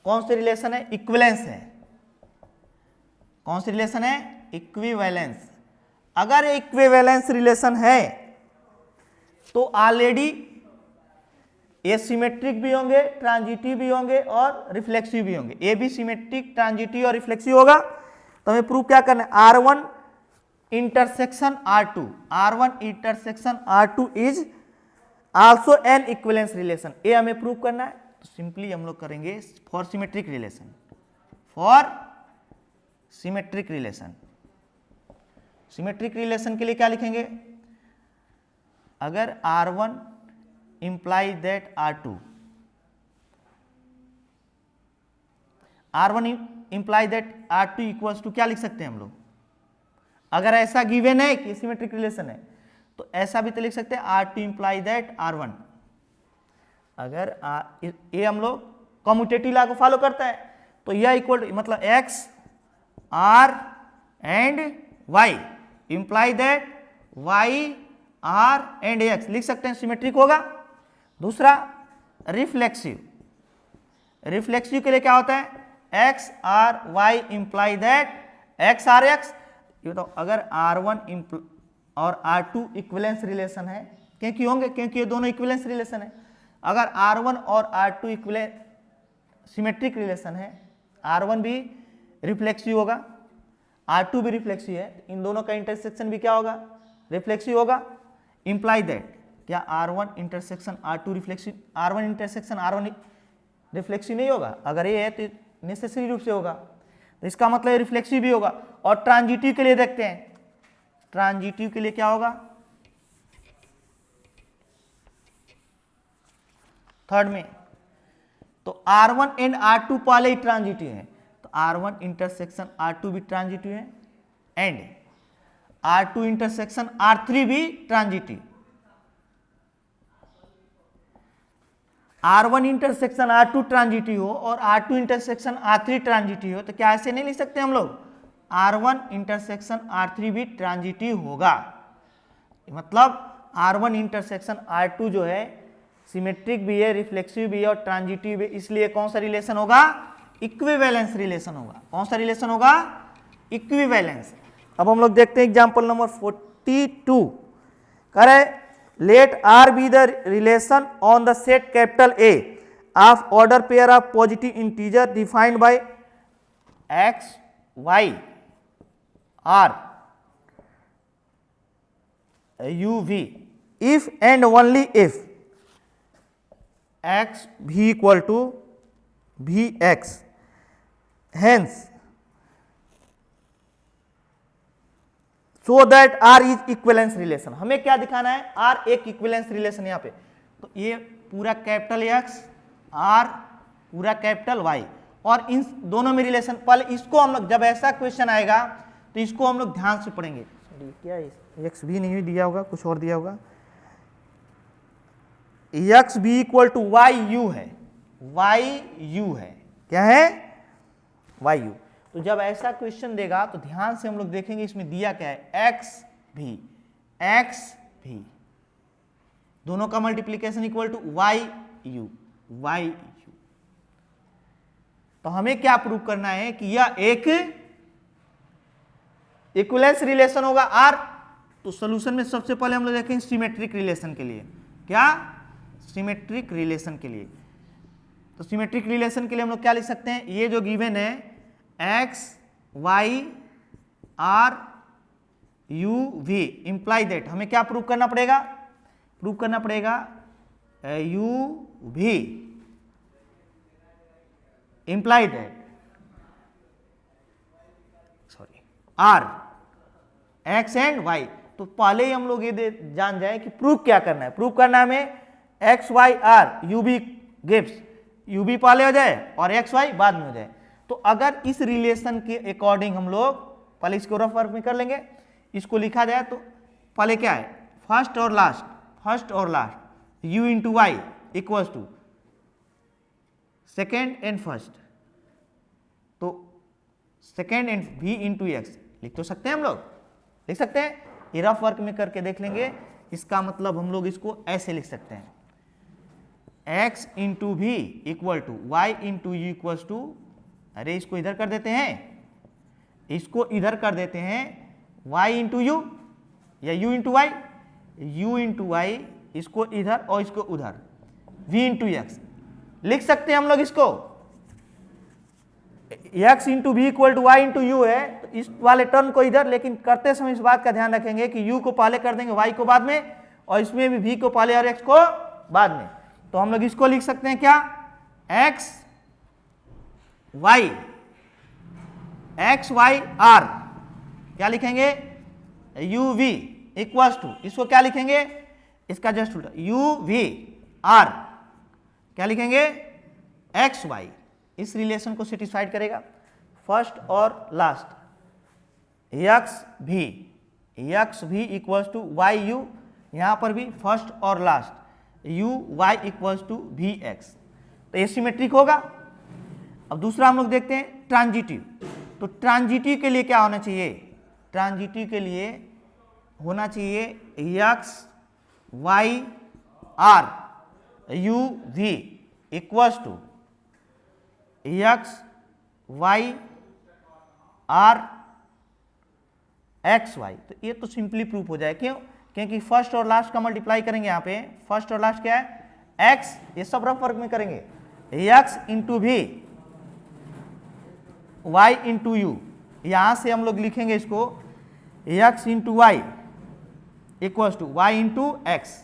A: कौन से रिलेशन है, इक्विवेलेंस है। कौन से रिलेशन है, इक्विवेलेंस। अगर इक्विवेलेंस रिलेशन है तो ऑलरेडी ये सिमेट्रिक भी होंगे, ट्रांजिटिव भी होंगे और रिफ्लेक्सिव भी होंगे। ये भी सिमेट्रिक, ट्रांजिटिव और रिफ्लेक्सिव होगा। तो हमें प्रूव क्या करना है, R1 intersection R2, R1 intersection R2 is also an equivalence relation. ये हमें प्रूव करना है। तो सिंपली हम लोग करेंगे for symmetric relation, for symmetric relation. Symmetric relation के लिए क्या लिखेंगे, अगर R1 implies that R2, R1 implies that R2 equals to क्या लिख सकते हैं हम लोग, अगर ऐसा गिवन है कि सिमेट्रिक रिलेशन है तो ऐसा भी तो लिख सकते हैं R2 implies that R1। अगर ये हम लोग कम्यूटेटिव लॉ को फॉलो करता है तो यह इक्वल मतलब x r and y implies that y r and x लिख सकते हैं, सिमेट्रिक होगा। दूसरा रिफ्लेक्सिव, रिफ्लेक्सिव के लिए क्या होता है, x R y imply that x R x. ये तो अगर R1 और R2 इक्विवेलेंस रिलेशन है, क्योंकि होंगे, क्योंकि ये दोनों इक्विवेलेंस रिलेशन है। अगर R1 और R2 इक्विवेलेंस सिमेट्रिक रिलेशन है, R1 भी रिफ्लेक्सिव होगा, R2 भी रिफ्लेक्सिव है, इन दोनों का इंटरसेक्शन भी क्या होगा, रिफ्लेक्सिव होगा। इंप्लाई दैट क्या R1 intersection R2 reflexive, R1 intersection R1 reflexive नहीं होगा, अगर ये है तो नेसेसरी रूप से होगा। तो इसका मतलब रिफ्लेक्सिव भी होगा। और ट्रांजिटिव के लिए देखते हैं, ट्रांजिटिव के लिए क्या होगा, थर्ड में तो R1 एंड R2 पहले ही ट्रांजिटिव है, तो R1 इंटरसेक्शन R2 भी ट्रांजिटिव है एंड R2 इंटरसेक्शन R3 भी transitive. R1 intersection R2 transitive हो और R2 इंटरसेक्शन R3 ट्रांजिटिव हो तो क्या ऐसे नहीं लिख सकते हम लोग, R1 इंटरसेक्शन R3 भी ट्रांजिटिव होगा, मतलब R1 इंटरसेक्शन R2 जो है सिमेट्रिक भी है, रिफ्लेक्सिव भी है और ट्रांजिटिव भी, इसलिए कौन सा रिलेशन होगा? इक्विवेलेंस रिलेशन होगा। कौन सा रिलेशन होगा? इक्विवेलेंस। अब हम लोग देखते हैं एग्जांपल नंबर 42। करे let R be the relation on the set capital A of order pair of positive integer defined by x, y, r, u, v if and only if x v equal to vx, hence so that R is equivalence relation। हमें क्या दिखाना है? R एक इक्विवेलेंस रिलेशन यहां पे, तो ये पूरा कैपिटल X, R पूरा कैपिटल Y और इन दोनों में रिलेशन। पहले इसको हम लोग, जब ऐसा क्वेश्चन आएगा तो इसको हम लोग ध्यान से पढ़ेंगे। क्या है? एक्स भी नहीं दिया होगा, कुछ और दिया होगा। X b equal to y u है, वाई यू है, क्या है? Y u. तो जब ऐसा क्वेश्चन देगा तो ध्यान से हम लोग देखेंगे इसमें दिया क्या है? एक्स भी, दोनों का multiplication equal to y u, y u. तो हमें क्या प्रूव करना है कि यह एक इक्विवेलेंस रिलेशन होगा आर। तो सॉल्यूशन में सबसे पहले हम लोग देखेंगे सिमेट्रिक रिलेशन के लिए। क्या? सिमेट्रिक रिलेशन के लिए। तो सिमेट्रिक रिलेशन के लिए हम लोग क्या लिख सकते हैं? ये जो गिवन है x Y R u v imply that, हमें क्या प्रूव करना पड़ेगा? प्रूव करना पड़ेगा u v imply that R x and y. तो पहले ही हम लोग ये जान जाए कि प्रूव क्या करना है। प्रूव करना है हमें x Y R u b gives, u b पहले हो जाए और एक्स वाई बाद में हो जाए। तो अगर इस रिलेशन के अकॉर्डिंग हम लोग पहले इसको रफ वर्क में कर लेंगे, इसको लिखा जाए तो पहले क्या है? फर्स्ट और last u into Y equals to second and first, तो second and v into X लिख तो सकते हैं, हम लोग लिख सकते हैं। ये रफ वर्क में करके देख लेंगे। इसका मतलब हम लोग इसको ऐसे लिख सकते हैं x into v equal to Y into u equals to, अरे इसको इधर कर देते हैं, इसको इधर कर देते हैं, y इंटू यू या u into y, u into y, इसको इधर और इसको उधर, v इंटू एक्स लिख सकते हैं हम लोग। इसको x into v equal to Y into u है, तो इस वाले टर्म को इधर, लेकिन करते समय इस बात का ध्यान रखेंगे कि u को पहले कर देंगे, y को बाद में, और इसमें भी v को पहले और x को बाद में। तो हम लोग इसको लिख सकते हैं क्या? x वाई आर क्या लिखेंगे? यू वी इक्वल्स टू, इसको क्या लिखेंगे? इसका जस्ट उल्टा, यू वी आर क्या लिखेंगे? X y. इस रिलेशन को सेटिस्फाइड करेगा। फर्स्ट और लास्ट एक्स भी इक्वल्स टू वाई यू, यहां पर भी फर्स्ट और last u y equals to v x, तो ये सिमेट्रिक होगा। अब दूसरा हम लोग देखते हैं ट्रांजिटिव। तो ट्रांजिटिव के लिए क्या होना चाहिए? ट्रांजिटिव के लिए होना चाहिए x Y R u v equals to x Y R x y. तो ये तो सिंपली प्रूफ हो जाए। क्यों? क्योंकि फर्स्ट और लास्ट का मल्टीप्लाई करेंगे। यहाँ पे फर्स्ट और लास्ट क्या है? एक्स, ये सब रफ वर्क में करेंगे, x into v y into u, यहां से हम लोग लिखेंगे इसको x into Y equals to Y into x.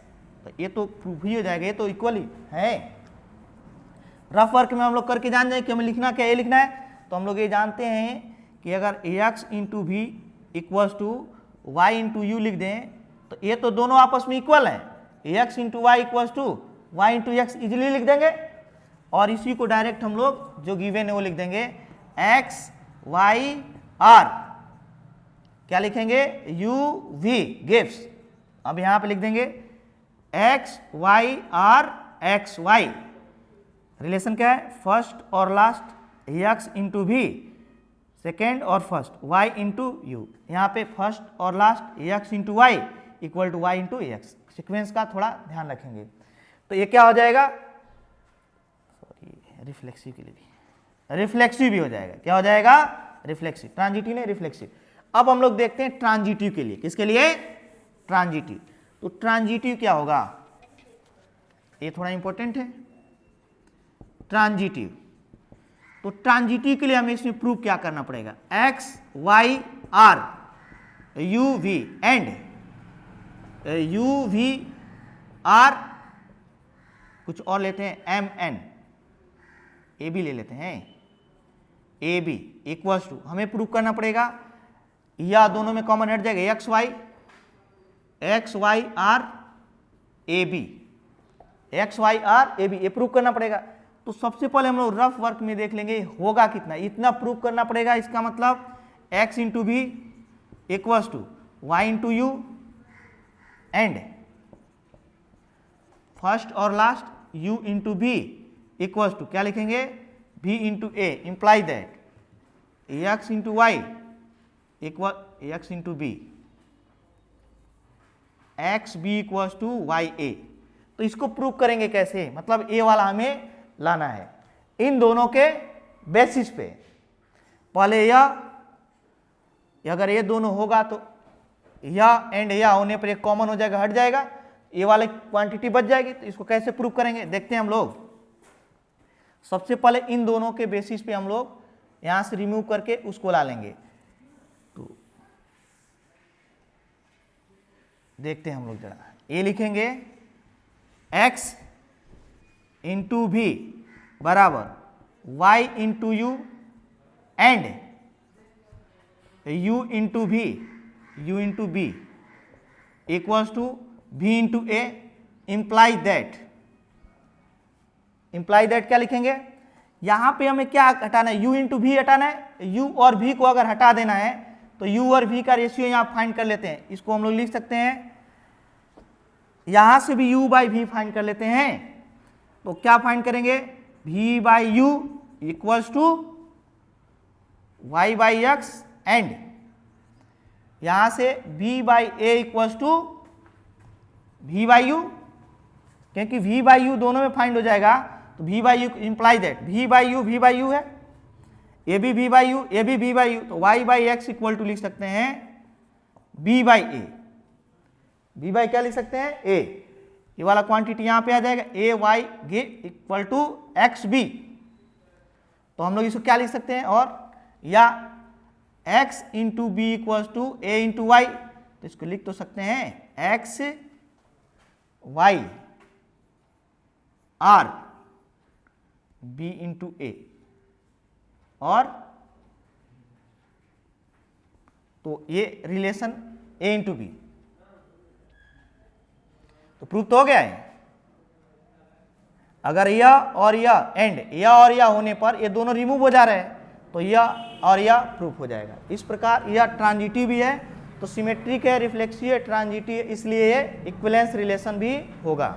A: तो ये तो प्रूफ ही हो जाएगा, ये तो इक्वल ही है। रफ वर्क में हम लोग करके जान जाए कि हमें लिखना क्या, ये लिखना है। तो हम लोग ये जानते हैं कि अगर x into v equals to Y into u लिख दें तो ये तो दोनों आपस में इक्वल हैं। X into Y equals to Y into x easily लिख देंगे, और इसी को डायरेक्ट हम लोग जो गिवन है वो लिख देंगे एक्स वाई आर क्या लिखेंगे? U v gives. अब यहां पे लिख देंगे x Y R x y. Relation क्या है? फर्स्ट और last x into v second और फर्स्ट, y इंटू यू, यहाँ पे फर्स्ट और last x into Y equal to Y into x. Sequence का थोड़ा ध्यान रखेंगे। तो ये क्या हो जाएगा, सॉरी रिफ्लेक्सिव के लिए भी, रिफ्लेक्सिव भी हो जाएगा। क्या हो जाएगा, रिफ्लेक्सिव, ट्रांजिटिव नहीं रिफ्लेक्सिव। अब हम लोग देखते हैं ट्रांजिटिव के लिए, किसके लिए, ट्रांजिटिव। तो ट्रांजिटिव क्या होगा, ये थोड़ा इंपॉर्टेंट है। ट्रांजिटिव, तो ट्रांजिटिव के लिए हमें इसमें प्रूव क्या करना पड़ेगा, x Y R u v and u v R कुछ और लेते हैं एम एन, ए बी ले लेते हैं, ए बी इक्वल्स टू, हमें प्रूव करना पड़ेगा या दोनों में कॉमन हट जाएगा x Y R a b, x Y R a b, ये प्रूव करना पड़ेगा। तो सबसे पहले हम लोग रफ वर्क में देख लेंगे होगा कितना, इतना प्रूव करना पड़ेगा। इसका मतलब X into B equals to Y into you and first और last u into B equals to क्या लिखेंगे, v into A, imply that x into Y equal x into B, X B equals to Y A. तो इसको प्रूव करेंगे कैसे, मतलब ए वाला हमें लाना है इन दोनों के बेसिस पे। पहले यह, अगर ये दोनों होगा तो यह एंड यह होने पर एक कॉमन हो जाएगा, हट जाएगा, ये वाले क्वांटिटी बच जाएगी। तो इसको कैसे प्रूव करेंगे देखते हैं हम लोग। सबसे पहले इन दोनों के बेसिस पे हम लोग यहां से रिमूव करके उसको ला लेंगे। तो देखते हैं हम लोग जरा, ये लिखेंगे x इंटू भी बराबर y into you and u into भी u into B equals to v into A, imply that क्या लिखेंगे, यहां पे हमें क्या हटाना है, u इंटू भी हटाना है। u और v को अगर हटा देना है तो u और v का रेशियो यहां फाइंड कर लेते हैं। इसको हम लोग लिख सकते हैं, यहां से भी u बाई वी फाइंड कर लेते हैं। तो क्या फाइंड करेंगे, v by u equals to y by x and यहां से v by a equals to v by u, क्योंकि v बाई यू दोनों में फाइंड हो जाएगा। तो v by u imply that v by u है, ए भी v बाई यू, ए भी v बाई यू। तो y by x equal to लिख सकते हैं b by a, b by क्या लिख सकते हैं a, ये वाला क्वांटिटी यहां पे आ जाएगा ए वाई गे इक्वल टू एक्स बी। तो हम लोग इसको क्या लिख सकते हैं, और या x into B equals to A into Y. तो इसको लिख तो सकते हैं X Y R B into A, और तो ये रिलेशन ए इंटू बी। तो प्रूफ तो हो गया है। अगर यह और यह एंड यह और यह होने पर ये दोनों रिमूव हो जा रहे हैं, तो यह और यह प्रूफ हो जाएगा। इस प्रकार यह ट्रांजिटिव भी है, तो सिमेट्रिक है, रिफ्लेक्सिव है, ट्रांजिटिव है, इसलिए ये इक्विवेलेंस रिलेशन भी होगा।